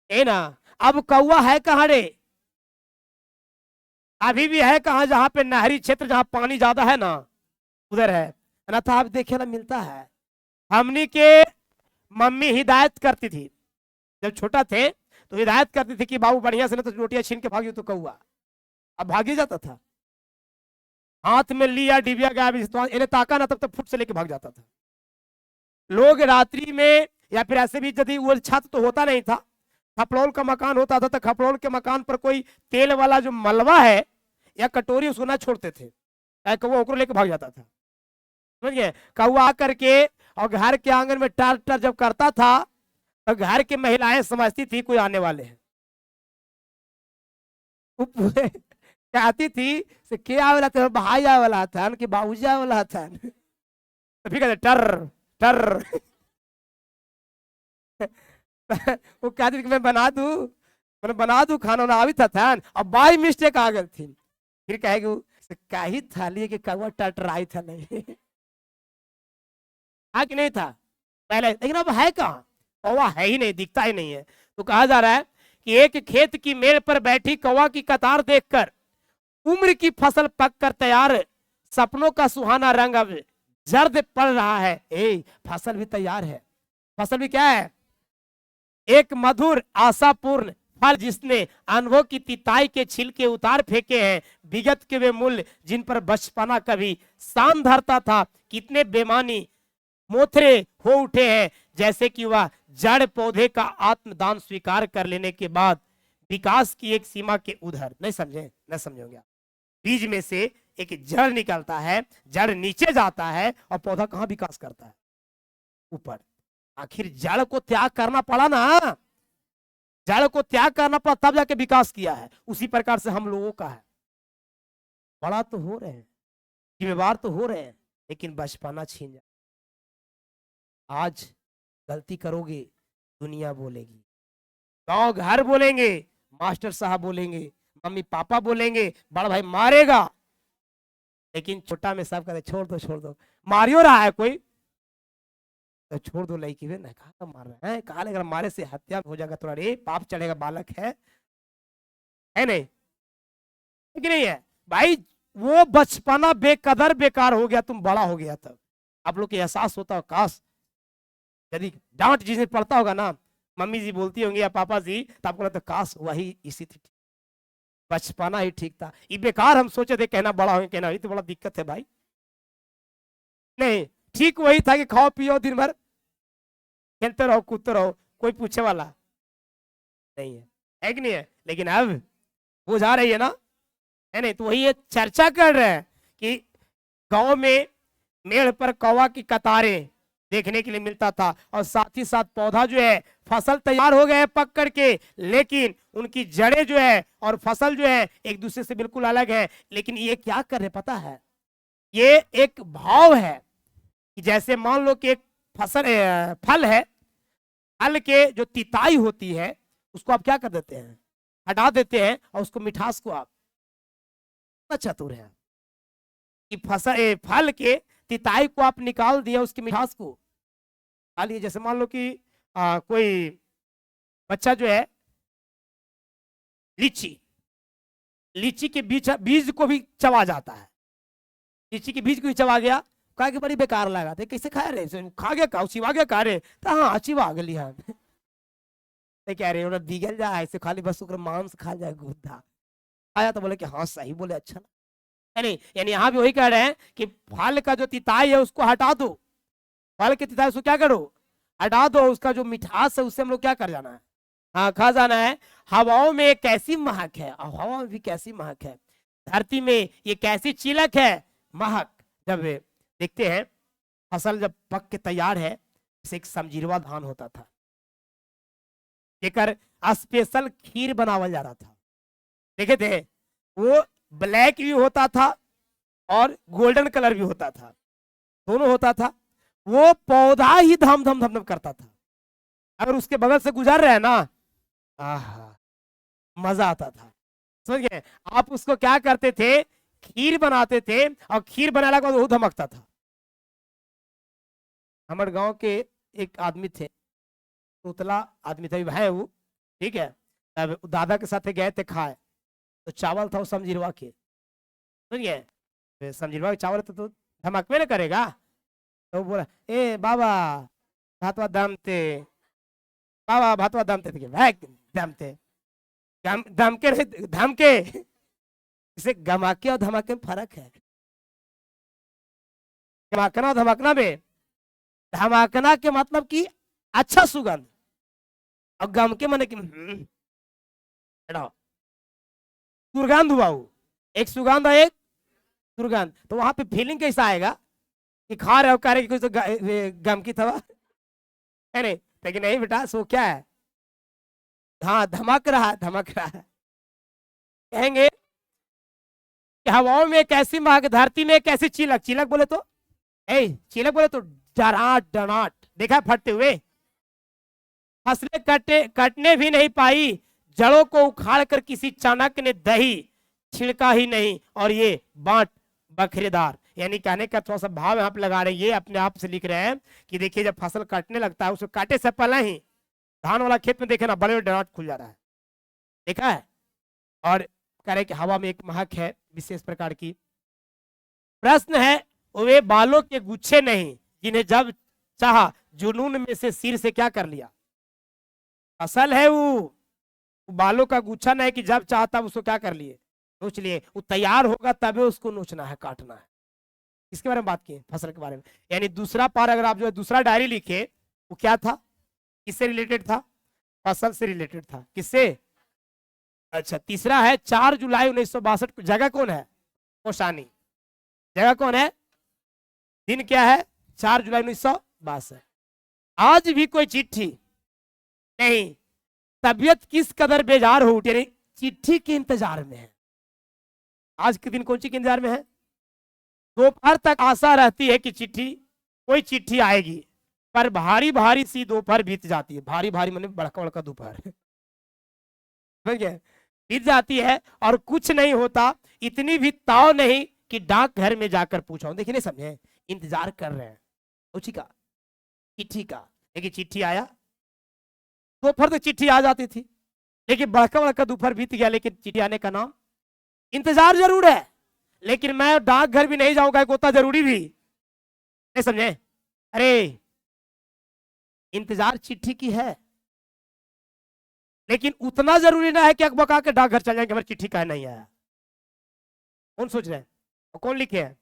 है ना। अब कौवा है कहां रे, अभी भी है कहां, जहां पे नहरी क्षेत्र, जहां पानी ज्यादा है ना उधर है ना, था आप देखे ना मिलता है। हमनी के मम्मी हिदायत करती थी, जब छोटा थे तो हिदायत करती थी कि बाबू बढ़िया से ना तो रोटियां छीन के भागियो तो कौआ, अब भागी जाता था, हाथ में लिया डिबिया गया, इन्हें ताका ना तब तक फुट से लेके भाग जाता था। लोग रात्रि में या फिर ऐसे भी, यदि वो छत तो होता नहीं था, खपड़ौल का मकान होता था, तो खपड़ौल के मकान पर कोई तेल वाला जो मलवा है या कटोरी उसको ना छोड़ते थे, कौवा ओकरो लेके भाग जाता था, समझ गए। कौवा आकर के और घर के आंगन में टर टर जब करता था तो घर की महिलाएं समझती थी कोई आने वाले हैं, कहती थी से क्या आवे वाला था, भाई आवे वाला था कि बाबूजी आवे वाला था, तो फिर कहते टर टर वो कहती थी मैं बना दूं, मैंने बना दूं खाना ना, आवी था, और बाई मिस्टेक आ गई थी फिर कहेगी क्या ही थाली कि कौवा टटराई था नहीं हाँ कि नहीं था पहले, लेकिन अब है कहाँ, कौवा है ही नहीं, दिखता ही नहीं है। तो कहा जा रहा है कि एक खेत की मेड़ पर बैठी कौवा की कतार देखकर उम्र की फसल पककर तैयार, सपनों का सुहाना रंग अब जर्द पड़ रहा है। फसल भी तैयार है, फसल भी क्या है, एक मधुर आशापूर्ण फल जिसने अनुभव की तिताई के छिलके उतार फेंके हैं, विगत के वे मूल्य जिन पर बचपना कभी शान धरता था, कितने बेमानी मोथरे हो उठे हैं, जैसे कि वह जड़ पौधे का आत्मदान स्वीकार कर लेने के बाद विकास की एक सीमा के उधर। नहीं समझे, न समझोगे, बीज में से एक जड़ निकलता है, जड़ नीचे जाता है और पौधा कहां विकास करता है, ऊपर। आखिर जड़ को त्याग करना पड़ा ना, जड़ को त्याग करना पड़ा तब जाके विकास किया है। उसी प्रकार से हम लोगों का है, बड़ा तो हो रहे हैं, जिम्मेवार तो हो रहे हैं, लेकिन बचपना छीन जाए। आज गलती करोगे दुनिया बोलेगी, गांव घर बोलेंगे, मास्टर साहब बोलेंगे, मम्मी पापा बोलेंगे, बड़ा भाई मारेगा, लेकिन छोटा में सब कहते छोड़ दो छोड़ दो, मारियो रहा है कोई तो छोड़ दो लड़की में, नहीं कहा मार रहे हैं, कहा लेकर मारे से हत्या हो जाएगा, थोड़ा रे पाप चढ़ेगा, बालक है नहीं, कि नहीं है भाई। वो बचपना बेकदर बेकार हो गया, तुम बड़ा हो गया तब आप लोग के एहसास होता, काश यदि डांट जिसने पड़ता होगा ना, मम्मी जी बोलती होंगी या पापा जी, तो आपको लगता काश वही इसी थी, बचपना ही ठीक था। ये बेकार हम सोचे थे कहना बड़ा हो, कहना तो बड़ा दिक्कत है भाई, नहीं ठीक वही था कि खाओ पियो दिन भर खेलते रहो कूदते रहो, कोई पूछे वाला नहीं है कि नहीं है। लेकिन अब वो जा रही है ना, है नहीं, तो वही ये चर्चा कर रहे हैं कि गांव में मेड़ पर कौवा की कतारें देखने के लिए मिलता था, और साथ ही साथ पौधा जो है, फसल तैयार हो गए पक करके, लेकिन उनकी जड़ें जो है और फसल जो है एक दूसरे से बिल्कुल अलग है। लेकिन ये क्या कर रहे पता है, ये एक भाव है कि जैसे मान लो कि एक फल है, फल के जो तिताई होती है उसको आप क्या कर देते हैं, हटा देते हैं, और उसको मिठास को आप चतुर है कि फल के तिताई को आप निकाल दिया, उसकी मिठास को खा लिए। जैसे मान लो कि कोई बच्चा जो है लीची के बीज को भी चबा जाता है, लीची के बीज को भी चबा गया, कहा कि बड़ी बेकार लगा था, कैसे खाया रे, खा गया का चिवा गया का रे, तो हाँ चिवा गली हम कह रहे बिगल जाए ऐसे, खाली बस मांस खा जाए गुद्दा आया, तो बोले कि हाँ सही बोले, अच्छा नहीं, यानी यहाँ भी वही कह रहे हैं कि फल का जो तिताई है उसको हटा दो, फल के तिताई उसको क्या करो, हटा दो, उसका जो मिठास है उससे हम लोग क्या कर जाना है, हाँ खा जाना है। हवाओं में एक कैसी महक है, हवा में भी कैसी महक है, धरती में ये कैसी चिलक है महक। जब देखते हैं फसल जब पक के तैयार है, इसे एक समजीरवा धान होता था, लेकर स्पेशल खीर बनावल जा रहा था, देखे थे, वो ब्लैक भी होता था और गोल्डन कलर भी होता था, दोनों होता था। वो पौधा ही धम धम धम धम करता था, अगर उसके बगल से गुजर रहे हैं ना, आहा मजा आता था, समझ गए। आप उसको क्या करते थे, खीर बनाते थे, और खीर बनाने के बाद वो धमकता था। हमारे गांव के एक आदमी थे, उतला आदमी था, है वो, ठीक है, अब दादा के साथ गए थे खाए, तो चावल था वो समझिरवा के, समझिए समझिरवा के चावल तो धमक में ना करेगा, तो बोला ए बाबा भातवा दमते, बाबा भातवा दमते थे, दमते धमके रहे, धमके, इसे गमाके और धमाके में फर्क है। गमाकना और धमकना में, धमाकना के मतलब कि अच्छा सुगंध, और गम के माने कि दुर्गंध हुआ, वो एक सुगंध और एक दुर्गंध, तो वहां पे फीलिंग कैसा आएगा कि खा रहे हो, कह रहे कुछ तो गम की थवा है नहीं, लेकिन नहीं बेटा, सो क्या है, हाँ धमक रहा, धमक रहा है। कहेंगे कि हवाओं में कैसी महक, धरती में कैसी चिलक, चिलक बोले तो चिलक बोले तो डराट डराट, देखा फटते हुए, फसलें कटने भी नहीं पाई, जड़ों को उखाड़ कर किसी चाणक्य ने दही छिड़का ही नहीं और ये बांट बखरेदार, यानी कहने का थोड़ा सा भाव यहाँ पे लगा रहे हैं, ये अपने आप से लिख रहे हैं कि देखिए जब फसल काटने लगता है उसको काटे से पहले ही धान वाला खेत में देखे ना बड़े बड़े डराट खुल जा रहा है, देखा है। और कह रहे कि हवा में एक महक है विशेष प्रकार की। प्रश्न है वे बालों के गुच्छे नहीं जिन्हें जब चाहा जुनून में से सिर से क्या कर लिया। असल है वो बालों का गुच्छा नहीं कि जब चाहता उसको क्या कर लिए, नोच लिए। वो तैयार होगा तभी उसको नोचना है, काटना है। इसके बारे में बात की फसल के बारे में। यानी दूसरा पार अगर आप जो है दूसरा डायरी लिखे वो क्या था, किससे रिलेटेड था, फसल से रिलेटेड था। किससे, अच्छा तीसरा है 4 जुलाई 1962, जगह कौन है, कौसानी। जगह कौन है, दिन क्या है 4 जुलाई 1962। आज भी कोई चिट्ठी नहीं, तबीयत किस कदर बेजार हो उठी, चिट्ठी के इंतजार में है। आज के दिन कौन सी के इंतजार में है, दोपहर तक आशा रहती है कि चिट्ठी, कोई चिट्ठी आएगी, पर भारी भारी सी दोपहर बीत जाती है। भारी भारी मतलब बड़का बड़का दोपहर बीत जाती है और कुछ नहीं होता। इतनी भी ताव नहीं कि डाक घर में जाकर पूछा। देखिए नहीं समझे, इंतजार कर रहे हैं उसी का, चिट्ठी का। लेकिन चिट्ठी आया, दोपहर तक चिट्ठी आ जाती थी, लेकिन बड़का बड़का दोपहर बीत गया, लेकिन चिट्ठी आने का नाम, इंतजार जरूर है लेकिन मैं डाक घर भी नहीं जाऊंगा, एक होता जरूरी भी नहीं समझे। अरे इंतजार चिट्ठी की है, लेकिन उतना जरूरी ना है कि अकबका के डाक घर चल जाएंगे हमारी चिट्ठी का नहीं आया। कौन सोच रहे हैं और कौन लिखे हैं,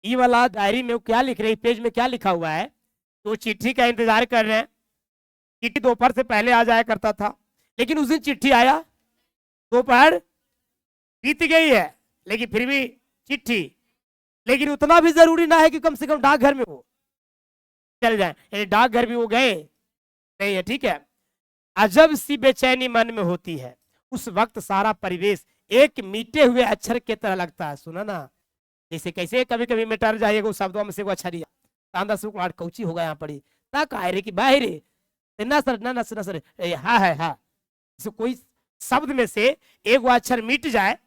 ये वाला डायरी में क्या लिख रहे हैं, पेज में क्या लिखा हुआ है, तो चिट्ठी का इंतजार कर रहे हैं। चिट्ठी दोपहर से पहले आ जाया करता था, लेकिन उस दिन चिट्ठी आया, दोपहर बीत गई है लेकिन फिर भी चिट्ठी। लेकिन उतना भी जरूरी ना है कि कम से कम डाकघर में वो चल जाए, डाकघर भी वो गए नहीं है, ठीक है। अजब सी बेचैनी मन में होती है, उस वक्त सारा परिवेश एक मीटे हुए अक्षर की तरह लगता है। सुना ना, जैसे कैसे कभी कभी मिटर जाइएगा उस शब्दों में से वो अक्षरिया तांदा सुख आठ कौची होगा यहाँ पड़ी तक आए रे कि बाहर ना सर ना सर ना सर हाँ है हाँ, कोई शब्द में से एक वो अक्षर मिट जाए,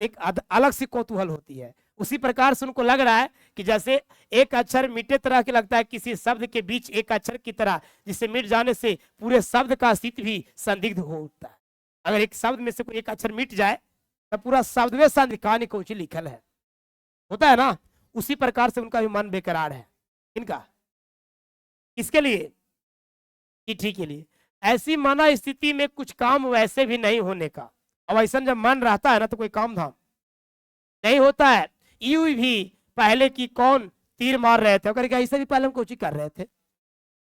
एक अलग सी कौतूहल होती है। उसी प्रकार से उनको लग रहा है कि जैसे एक अक्षर मिटे तरह के लगता है किसी शब्द के बीच एक अक्षर की तरह, जिसे मिट जाने से पूरे शब्द का अस्तित्व भी संदिग्ध हो उठता है। अगर एक शब्द में से कोई एक अक्षर मिट जाए तो पूरा शब्द में संदिग्ध कहानी कौची लिखल है, होता है ना। उसी प्रकार से उनका भी मन बेकरार है। इनका किसके लिए, चिट्ठी के लिए। ऐसी मना स्थिति में कुछ काम वैसे भी नहीं होने का। अब ऐसा जब मन रहता है ना तो कोई काम धाम नहीं होता है। यूं भी पहले की कौन तीर मार रहे थे, अगर ऐसे भी पहले हम कुछ कर रहे थे,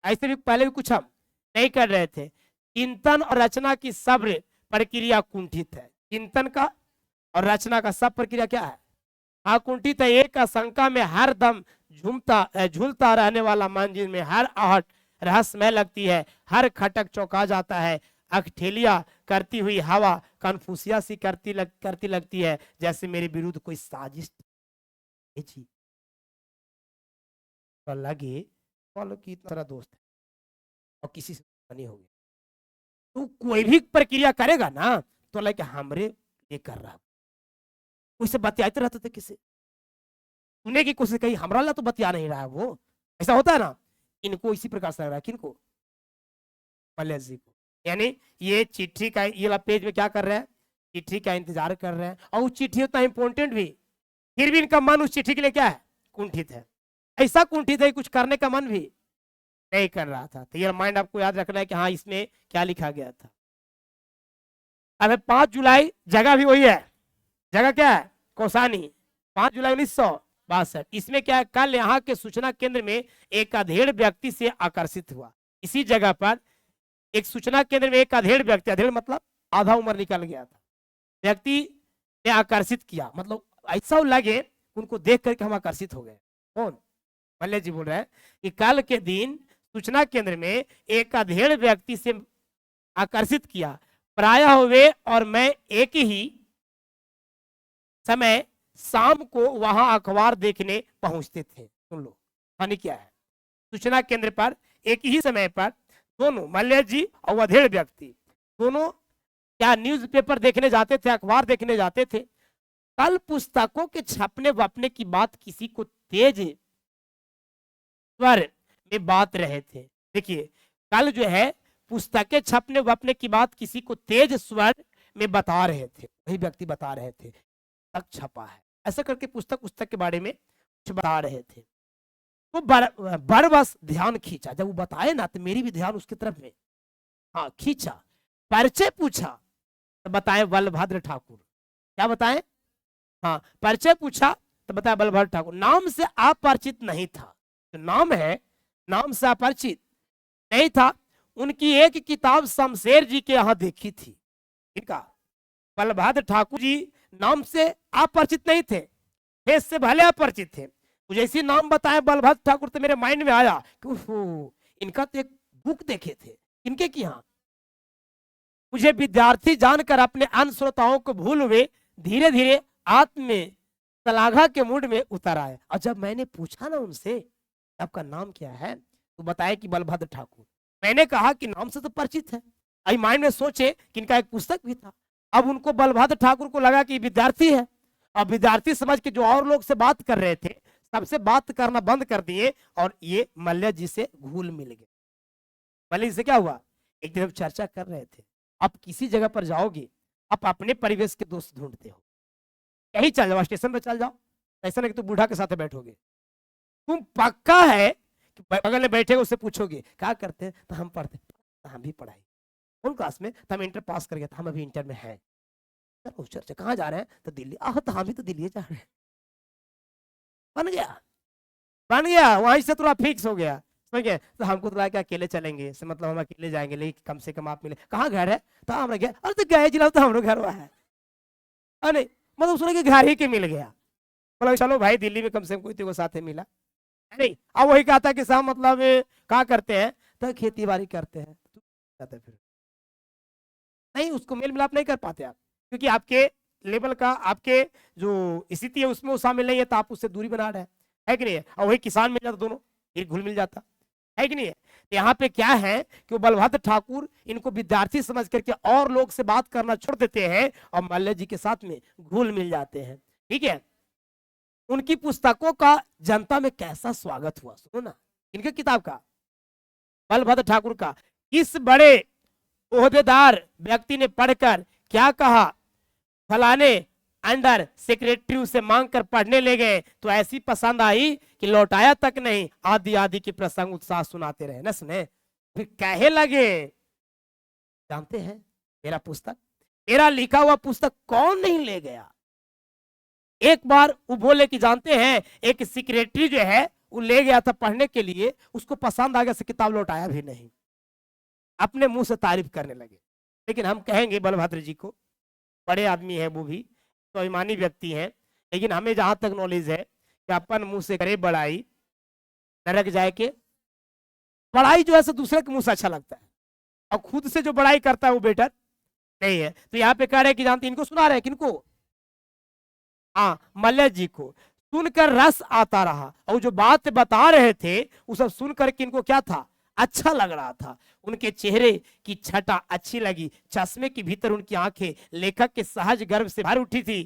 ऐसे भी पहले भी कुछ हम नहीं कर रहे थे। चिंतन और रचना की सब प्रक्रिया कुंठित है। चिंतन का और रचना का सब प्रक्रिया क्या है, हाँ कुंठित है। एक आशंका में हर दम झूलता रहने वाला मन, जिनमें हर आहट रहस्यमय लगती है, हर खटक चौंका जाता है। अखठेलिया करती हुई हवा कन्फ्यूसिया सी करती लगती है, जैसे मेरे विरुद्ध कोई साजिश जी तो लगे बोलो कि तेरा दोस्त है और किसी से नहीं होगी। तू कोई भी प्रक्रिया करेगा ना तो लगे हमरे ये कर रहा, उससे बतियाते रहते थे, किसे सुनने की कोशिश कही, हमरा ला तो बतिया नहीं रहा है वो, ऐसा होता है ना। इनको इसी प्रकार से लग रहा है, किनको, मल्लेश जी को। यानी ये चिट्ठी का ये पेज में क्या कर रहे हैं, चिट्ठी का इंतजार कर रहे हैं, और उस चिट्ठी उतना इंपॉर्टेंट भी, फिर भी इनका मन उस चिट्ठी के लिए क्या है, कुंठित है। ऐसा कुंठित है कुछ करने का मन भी नहीं कर रहा था। तो ये माइंड आपको याद रखना है कि हाँ इसमें क्या लिखा गया था। अब 5 जुलाई, जगह भी वही है, जगह क्या है, कौसानी, 5 जुलाई 1962। इसमें क्या है, कल यहाँ के सूचना केंद्र में एक अधेड़ व्यक्ति से आकर्षित हुआ। इसी जगह पर एक सूचना केंद्र में एक अधेड़ व्यक्ति, अधेड़ मतलब आधा उम्र निकल गया था, व्यक्ति ने आकर्षित किया, मतलब ऐसा लगे उनको देख करके हम आकर्षित हो गए। कौन, मल्लेश जी बोल रहे हैं कि कल के दिन सूचना केंद्र में एक अधेड़ व्यक्ति से आकर्षित किया। प्रायः वे और मैं एक ही समय शाम को वहां अखबार देखने पहुंचते थे। सुन लो हानि क्या है, सूचना केंद्र पर एक ही समय पर दोनों, मल्लेश जी और अधेड़ व्यक्ति, दोनों क्या न्यूज़पेपर देखने जाते थे, अखबार देखने जाते थे। कल पुस्तकों के छपने वपने की बात किसी को तेज स्वर में बात रहे थे। देखिए, कल जो है पुस्तकें छपने वपने की बात किसी को तेज स्वर में बता रहे थे, वही व्यक्ति बता रहे थे तक छपा है, ऐसा करके पुस्तक के बारे में कुछ बता रहे थे। तो बस ध्यान खींचा, जब वो बताए ना तो मेरी भी ध्यान उसकी तरफ में हाँ खींचा। परिचय पूछा तो बताए बलभद्र ठाकुर। क्या बताएं? हाँ, परिचय पूछा तो बताया बलभद्र ठाकुर। नाम से अपरिचित नहीं था, जो नाम है नाम से अपरिचित नहीं था। उनकी एक किताब शमशेर जी के यहाँ देखी थी। इनका बलभद्र ठाकुर जी नाम से अपरिचित नहीं थे, फेस से भले अपरिचित थे। मुझे इसी नाम बताया बलभद्र ठाकुर तो मेरे माइंड में आया कि इनका तो एक बुक देखे थे। इनके की यहाँ मुझे विद्यार्थी जानकर अपने अन्य श्रोताओं को भूल हुए धीरे धीरे आत्म में सलाघा के मूड में उतर आए। और जब मैंने पूछा ना उनसे आपका नाम क्या है, तो बताया कि बलभद्र ठाकुर। मैंने कहा कि नाम से तो परिचित है। आई माइंड में सोचे कि इनका एक पुस्तक भी था। अब उनको बलभद्र ठाकुर को लगा कि विद्यार्थी है, और विद्यार्थी समझ के जो और लोग से बात कर रहे थे सबसे बात करना बंद कर दिए और ये मल्ल्या जी से घुल मिल गए। मल्ल्या जी से क्या हुआ, एक दिन चर्चा कर रहे थे, आप किसी जगह पर जाओगे आप अपने परिवेश के दोस्त ढूंढते हो, यही चल जाओ स्टेशन पर चल जाओ, ऐसा नहीं कि तुम बूढ़ा के साथ बैठोगे। तुम पक्का है कि बगल में बैठे उससे पूछोगे क्या करते हैं, तो हम पढ़ते, तो हम भी पढ़ाई। कौन क्लास में, तो हम इंटर पास कर गए, तो हम अभी इंटर में हैं। चलो चर्चा, कहाँ जा रहे हैं, तो दिल्ली। आह, तो हम भी तो दिल्ली जा रहे हैं। बन गया वहीं से थोड़ा फिक्स हो गया, समझ गए। तो हमको तो लगा कि अकेले चलेंगे, से मतलब हम अकेले जाएंगे, लेकिन कम से कम आप मिले। कहाँ घर है, तो हम गए। अरे तो गए जिला, तो हम लोग घर हुआ है। अरे मतलब सुने कि घर ही के मिल गया, बोला चलो भाई दिल्ली में कम से कम कोई तो साथ मिला। नहीं, अब वही कहा था कि साहब मतलब क्या करते हैं, तो खेती बाड़ी करते हैं। फिर नहीं, उसको मेल मिलाप नहीं कर पाते आप, क्योंकि आपके लेवल का, आपके जो स्थिति है उसमें वो शामिल नहीं है, तो आप उससे दूरी बना रहे हैं, है कि नहीं है। और वही किसान मिल जाता, दोनों फिर घुल मिल जाता है कि नहीं है। तो यहाँ पे क्या है कि बलभद्र ठाकुर इनको विद्यार्थी समझ करके और लोग से बात करना छोड़ देते हैं और मल्ल्या जी के साथ में घुल मिल जाते हैं। ठीक है, उनकी पुस्तकों का जनता में कैसा स्वागत हुआ, सुनो ना। इनके किताब का, बलभद्र ठाकुर का, किस बड़े ओहदेदार व्यक्ति ने पढ़कर क्या कहा, फलाने अंडर सेक्रेटरी उसे मांग कर पढ़ने ले गए तो ऐसी पसंद आई कि लौटाया तक नहीं, आदि आदि के प्रसंग उत्साह सुनाते रहे। न सुने, फिर कहे लगे, जानते हैं मेरा पुस्तक, मेरा लिखा हुआ पुस्तक कौन नहीं ले गया। एक बार वो बोले कि जानते हैं एक सेक्रेटरी जो है वो ले गया था पढ़ने के लिए, उसको पसंद आ गया, से किताब लौटाया भी नहीं। अपने मुंह से तारीफ करने लगे। लेकिन हम कहेंगे बलभद्र जी को, बड़े आदमी है वो भी, स्वाभिमानी व्यक्ति हैं, लेकिन हमें जहां तक नॉलेज है कि अपन मुंह से करे बड़ाई नरक जाए के। बड़ाई जो है दूसरे के मुंह से अच्छा लगता है, और खुद से जो बड़ाई करता है वो बेटर नहीं है। तो यहाँ पे कह रहे हैं कि जानते, इनको सुना रहे, किनको, हाँ मल्ल्या जी को। सुनकर रस आता रहा, और जो बात बता रहे थे वो सब सुनकर के इनको क्या था, अच्छा लग रहा था। उनके चेहरे की छटा अच्छी लगी, चश्मे के भीतर उनकी आंखें लेखक के सहज गर्व से भर उठी थी।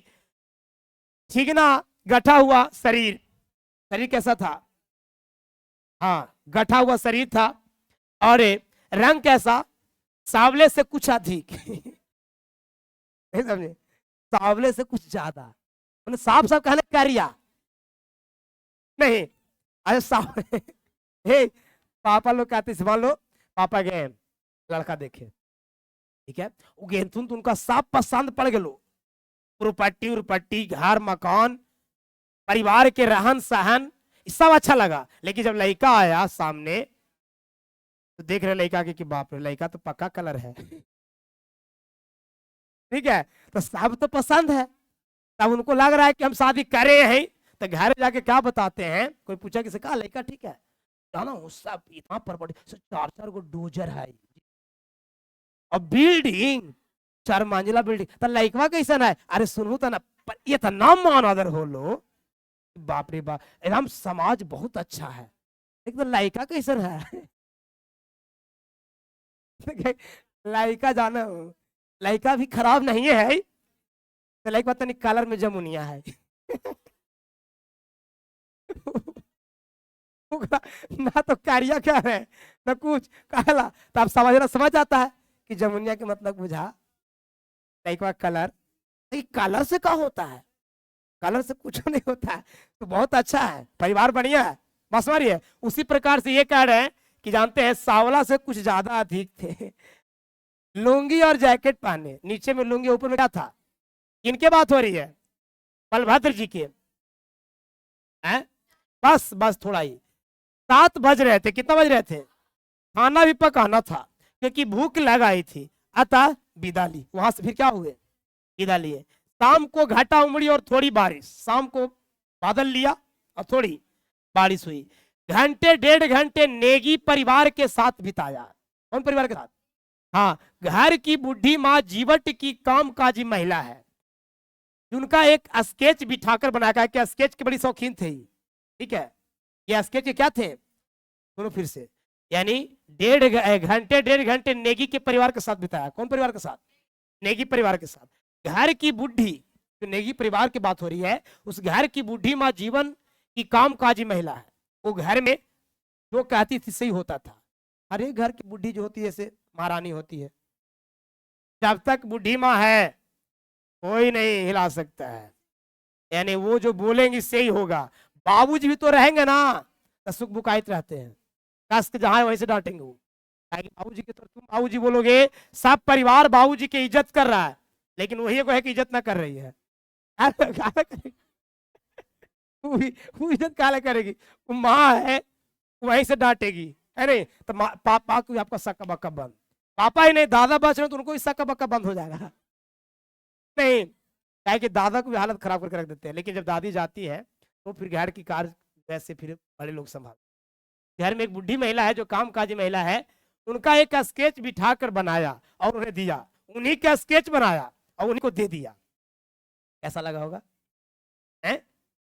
ठीक ना, गठा हुआ शरीर, शरीर कैसा था, हाँ गठा हुआ शरीर था, और रंग कैसा, सांवले से कुछ अधिक समझे, सांवले से कुछ ज्यादा, साफ साफ कहने करिया नहीं। अरे साफ हे पापा लोग कहते, मान लो पापा गए लड़का देखे, ठीक है, वो गेंथुन तो उनका साफ पसंद पड़ गए, प्रॉपर्टी उर्पट्टी, घर मकान, परिवार के रहन सहन सब अच्छा लगा। लेकिन जब लड़का आया सामने तो देख रहे लड़का के कि बाप रे, लड़का तो पक्का कलर है ठीक है, तो सब तो पसंद है। तब उनको लग रहा है कि हम शादी करे हैं, तो घर जाके क्या बताते हैं, कोई पूछा किसी का लड़का ठीक है, जाना सब इतना प्रॉपर्टी, 4-4 गो डोजर है, और बिल्डिंग 4 मंजिला बिल्डिंग, तो लड़का कैसा है, अरे सुनू तो ना, ये तो नाम मान आदर हो लो, बाप रे बाप, एकदम समाज बहुत अच्छा है। एकदम लड़का कैसा है लड़का जाना, लड़का भी खराब नहीं है, तो लड़का पता नहीं कलर में जमुनिया है। ना तो कारिया क्या है ना कुछ काला, तो आप समझ आता है कि जमुनिया के मतलब बुझा लड़का कलर। कलर से क्या होता है, कलर से कुछ नहीं होता है। तो बहुत अच्छा है, परिवार बढ़िया है, बस है। उसी प्रकार से ये कह रहे हैं कि जानते हैं सांवला से कुछ ज्यादा अधिक थे, लुंगी और जैकेट पहने, नीचे में लुंगी ऊपर में क्या था। किनके बात हो रही है, बलभद्र जी के हैं। बस बस थोड़ा ही 7 बज रहे थे, कितना बज रहे थे, खाना भी पकाना था क्योंकि भूख लगाई थी, अतः विदा ली। वहां से फिर क्या हुए, विदा लिए। शाम को घाटा उमड़ी और थोड़ी बारिश, शाम को बादल लिया और थोड़ी बारिश हुई। घंटे 1.5 घंटे नेगी परिवार के साथ बिताया। कौन परिवार के साथ, हाँ, घर की बुढ़ी माँ जीवट की कामकाजी महिला है। उनका एक स्केच बिठाकर बनाया कि स्केच के बड़ी शौकीन थे, ठीक है। ये स्केच के क्या थे, दोनों फिर से, यानी 1.5 घंटे नेगी के परिवार के साथ बिताया। कौन परिवार के साथ, नेगी परिवार के साथ। घर की बुढ़ी, जो नेगी परिवार की बात हो रही है, उस घर की बुढ़ी माँ जीवन की कामकाजी महिला है। वो घर में जो कहती थी सही होता था। हर एक घर की बुढ़ी जो होती है जैसे महारानी होती है, जब तक बुढ़ी माँ है कोई नहीं हिला सकता है, यानी वो जो बोलेंगे सही होगा। बाबूजी भी तो रहेंगे ना, तो सुख बुकायत रहते हैं, कस के जहां वहीं से डांटेंगे वो। बाबूजी के तो तुम बाबूजी बोलोगे, सब परिवार बाबूजी की इज्जत कर रहा है, लेकिन वही को है कि इज्जत ना कर रही है। वो इज्जत काला करेगी, वो माँ है वहीं से डांटेगी, है नहीं। तो पापा को आपका सक्का बक्का बंद, पापा ही नहीं दादा बच रहे तो उनको भी सक्का बक्का बंद हो जाएगा। नहीं, क्या कि दादा को भी हालत खराब करके रख देते हैं, लेकिन जब दादी जाती है तो फिर घर की कार्य वैसे फिर बड़े लोग संभाल। घर में एक बुढ़ी महिला है जो कामकाजी महिला है, उनका एक स्केच बिठा कर बनाया और उन्हें दिया, उन्हीं का स्केच बनाया और उन्हीं को दे दिया। कैसा लगा होगा, है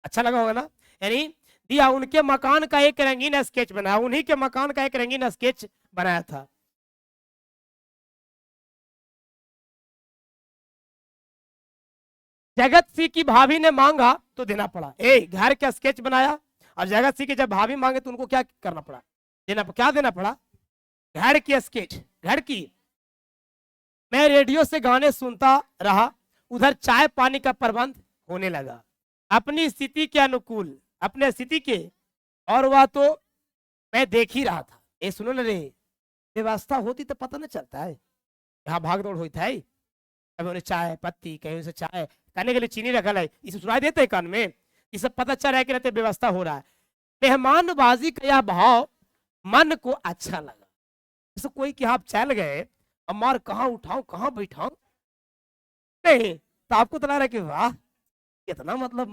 अच्छा लगा होगा ना। यानी दिया, उनके मकान का एक रंगीन स्केच बनाया, उन्हीं के मकान का एक रंगीन स्केच बनाया था। जगत सिंह की भाभी ने मांगा तो देना पड़ा। घर का स्केच बनाया और जगत सिंह की जब भाभी मांगे तो उनको क्या करना पड़ा, क्या देना पड़ा, घर की स्केच, घर की। मैं रेडियो से गाने सुनता रहा, उधर चाय पानी का प्रबंध होने लगा अपनी स्थिति के अनुकूल, अपने स्थिति के, और वह तो मैं देख ही रहा था। ये सुनो ना रे, व्यवस्था होती तो पता न चलता है, यहाँ भाग दौड़ होता है। कभी उन्हें चाय पत्ती, कहीं से चाय खाने के लिए चीनी रखा है, इसे सुनाई देते है कान में, ये सब पता चल रहा है कि रहते व्यवस्था हो रहा है। मेहमानबाजी का यह भाव मन को अच्छा लगा। जैसे कोई कि आप चल गए, अमार कहाँ उठाऊं कहाँ बैठाऊं, नहीं तो आपको तो लग रहा है कि वाह कितना मतलब।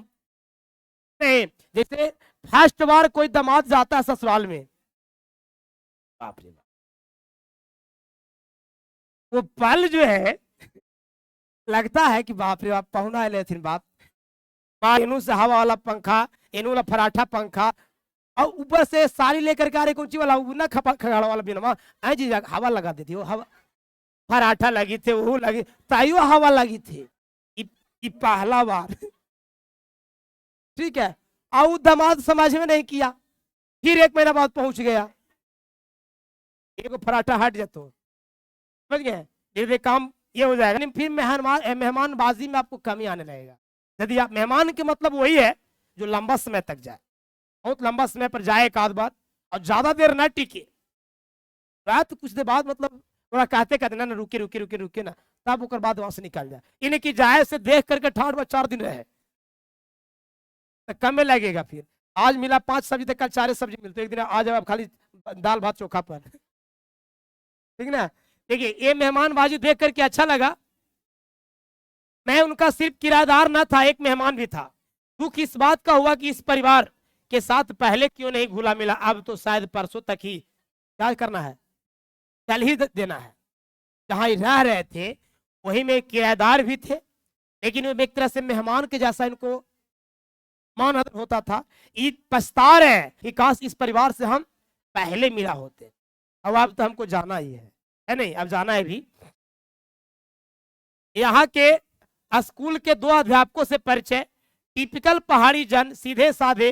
नहीं, जैसे फर्स्ट बार कोई दामाद जाता है ससुराल में, बाप रे बाप, वो पल जो है लगता है कि बाप रे बाप पहुना है लेथिन बाप, इनू से हवा वाला पंखा, इनू वाला फराठा पंखा, और ऊपर से साड़ी लेकर के आ रही कौची वाला ना खगाड़ा वाला बिनमा, ऐ जी हवा लगा देती हो, हवा फराठा लगी थे, वो लगी ताइयो हवा लगी थी। पहला बार ठीक है, और दामाद समझ में नहीं किया, फिर 1 महीना बाद पहुंच गया, एक फराठा हट जातो, समझ गए, धीरे काम ये हो जाएगा। फिर मेहमानबाजी में आपको कमी आने लगेगा। यदि आप मेहमान के मतलब वही है जो लंबा समय तक जाए, बहुत लंबा समय पर जाए एक आध बार, और ज्यादा देर ना टिके, रात कुछ देर बाद मतलब थोड़ा कहते कहते ना रुके रुके रुके रुके ना, तब उसके बाद वहां से निकल जाए। इन्हें की जाए से देख करके ठाठ में 4 दिन रहे तो कम में लगेगा। फिर आज मिला 5 सब्जी तो कल 4 सब्जी मिलती, एक दिन आ जाओ आप खाली दाल भात चोखा पर, ठीक ना। देखिए ये मेहमानबाजी देख करके अच्छा लगा। मैं उनका सिर्फ किराएदार ना था, एक मेहमान भी था। दुख इस बात का हुआ कि इस परिवार के साथ पहले क्यों नहीं घुला मिला, अब तो शायद परसों तक ही क्या करना है, चल ही देना है। जहां रह रहे थे वही में किराएदार भी थे, लेकिन वो एक तरह से मेहमान के जैसा इनको मान आदर होता था। ये पछता रहे कि काश इस परिवार से हम पहले मिला होते। अब तो हमको जाना ही है नहीं, अब जाना है भी। यहाँ के स्कूल के 2 अध्यापकों से परिचय। टिपिकल पहाड़ी जन, सीधे साधे,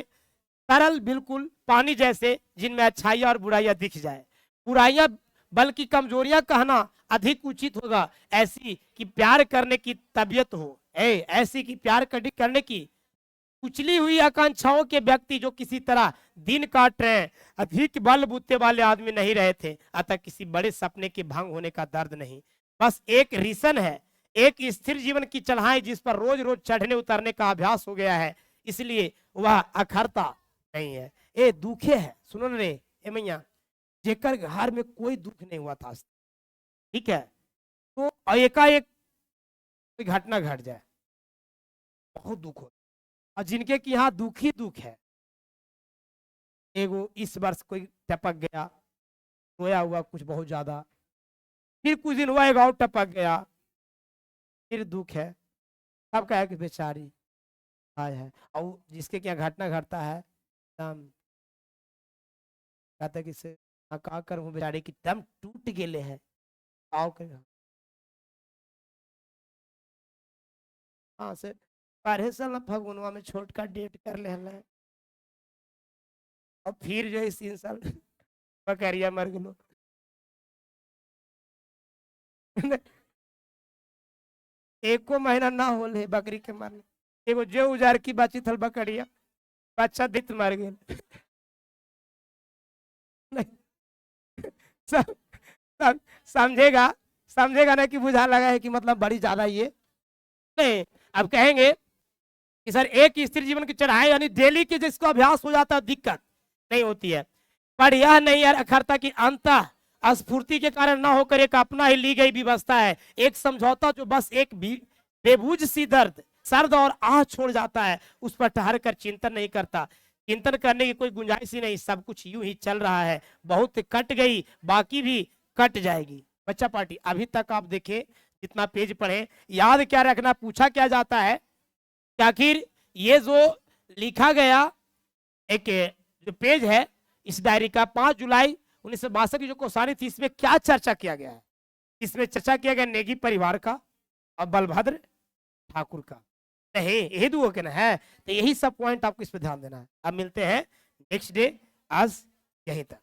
सरल, बिल्कुल पानी जैसे, जिनमें अच्छाइयाँ और बुराइयां दिख जाए। बुराइयां बल्कि कमजोरियां कहना अधिक उचित होगा। ऐसी कि प्यार करने की तबीयत हो, ऐसी कि प्यार करने की कुचली हुई आकांक्षाओं के व्यक्ति जो किसी तरह दिन काट रहे हैं, अधिक बल बूते वाले आदमी नहीं रहे थे, अतः किसी बड़े सपने के भंग होने का दर्द नहीं, बस एक रिसन है, एक स्थिर जीवन की चढ़ाई जिस पर रोज रोज चढ़ने उतरने का अभ्यास हो गया है, इसलिए वह अखरता नहीं है। ए दुखे है, सुनो रे ए मैया, जेकर घर में कोई दुख नहीं हुआ था, ठीक है, तो एकाएक कोई घटना घट जाए, बहुत दुख होता। और जिनके कि यहाँ दुख ही दुख है, एगो इस वर्ष कोई टपक गया, सोया हुआ कुछ बहुत ज्यादा, फिर कुछ दिन हुआ एक और टपक गया, फिर दुख है। सब कहे कि बेचारी आय है। और जिसके क्या घटना घटता है, दम कहते कि से का कर वो बेचारे की दम टूट गेले है, आओ के हाँ से पढ़े साल फगुनवा में छोटका डेट कर ले है। और फिर जो है 3 साल बकरिया मर गलो एको महीना ना होले बकरी के मारने, एगो जो उजार की बाची थल बकरिया, बच्चा दित मर गए समझेगा, समझेगा ना कि बुझा लगा है कि मतलब बड़ी ज्यादा ये नहीं। अब कहेंगे कि सर एक स्थिर जीवन की चढ़ाई यानी डेली के जिसको अभ्यास हो जाता है दिक्कत नहीं होती है, पर यह नहीं यार अखरता की अंत स्फूर्ति के कारण ना होकर एक अपना ही ली गई व्यवस्था है, एक समझौता जो बस एक बेबूझ सी दर्द, सर्द और आह छोड़ जाता है, उस पर ठहर कर चिंतन नहीं करता। चिंतन करने की कोई गुंजाइश ही नहीं, सब कुछ यूं ही चल रहा है, बहुत कट गई, बाकी भी कट जाएगी। बच्चा पार्टी अभी तक आप देखें, जितना पेज पढ़े, याद क्या रखना, पूछा क्या जाता है कि आखिर ये जो लिखा गया एक जो पेज है इस डायरी का 5 जुलाई 1962 की जो कोसानी थी, इसमें क्या चर्चा किया गया है? इसमें चर्चा किया गया नेगी परिवार का और बलभद्र ठाकुर का, नहीं यही दो के ना है, तो यही सब पॉइंट आपको इस पर ध्यान देना है। अब मिलते हैं नेक्स्ट डे, आज यहीं तक।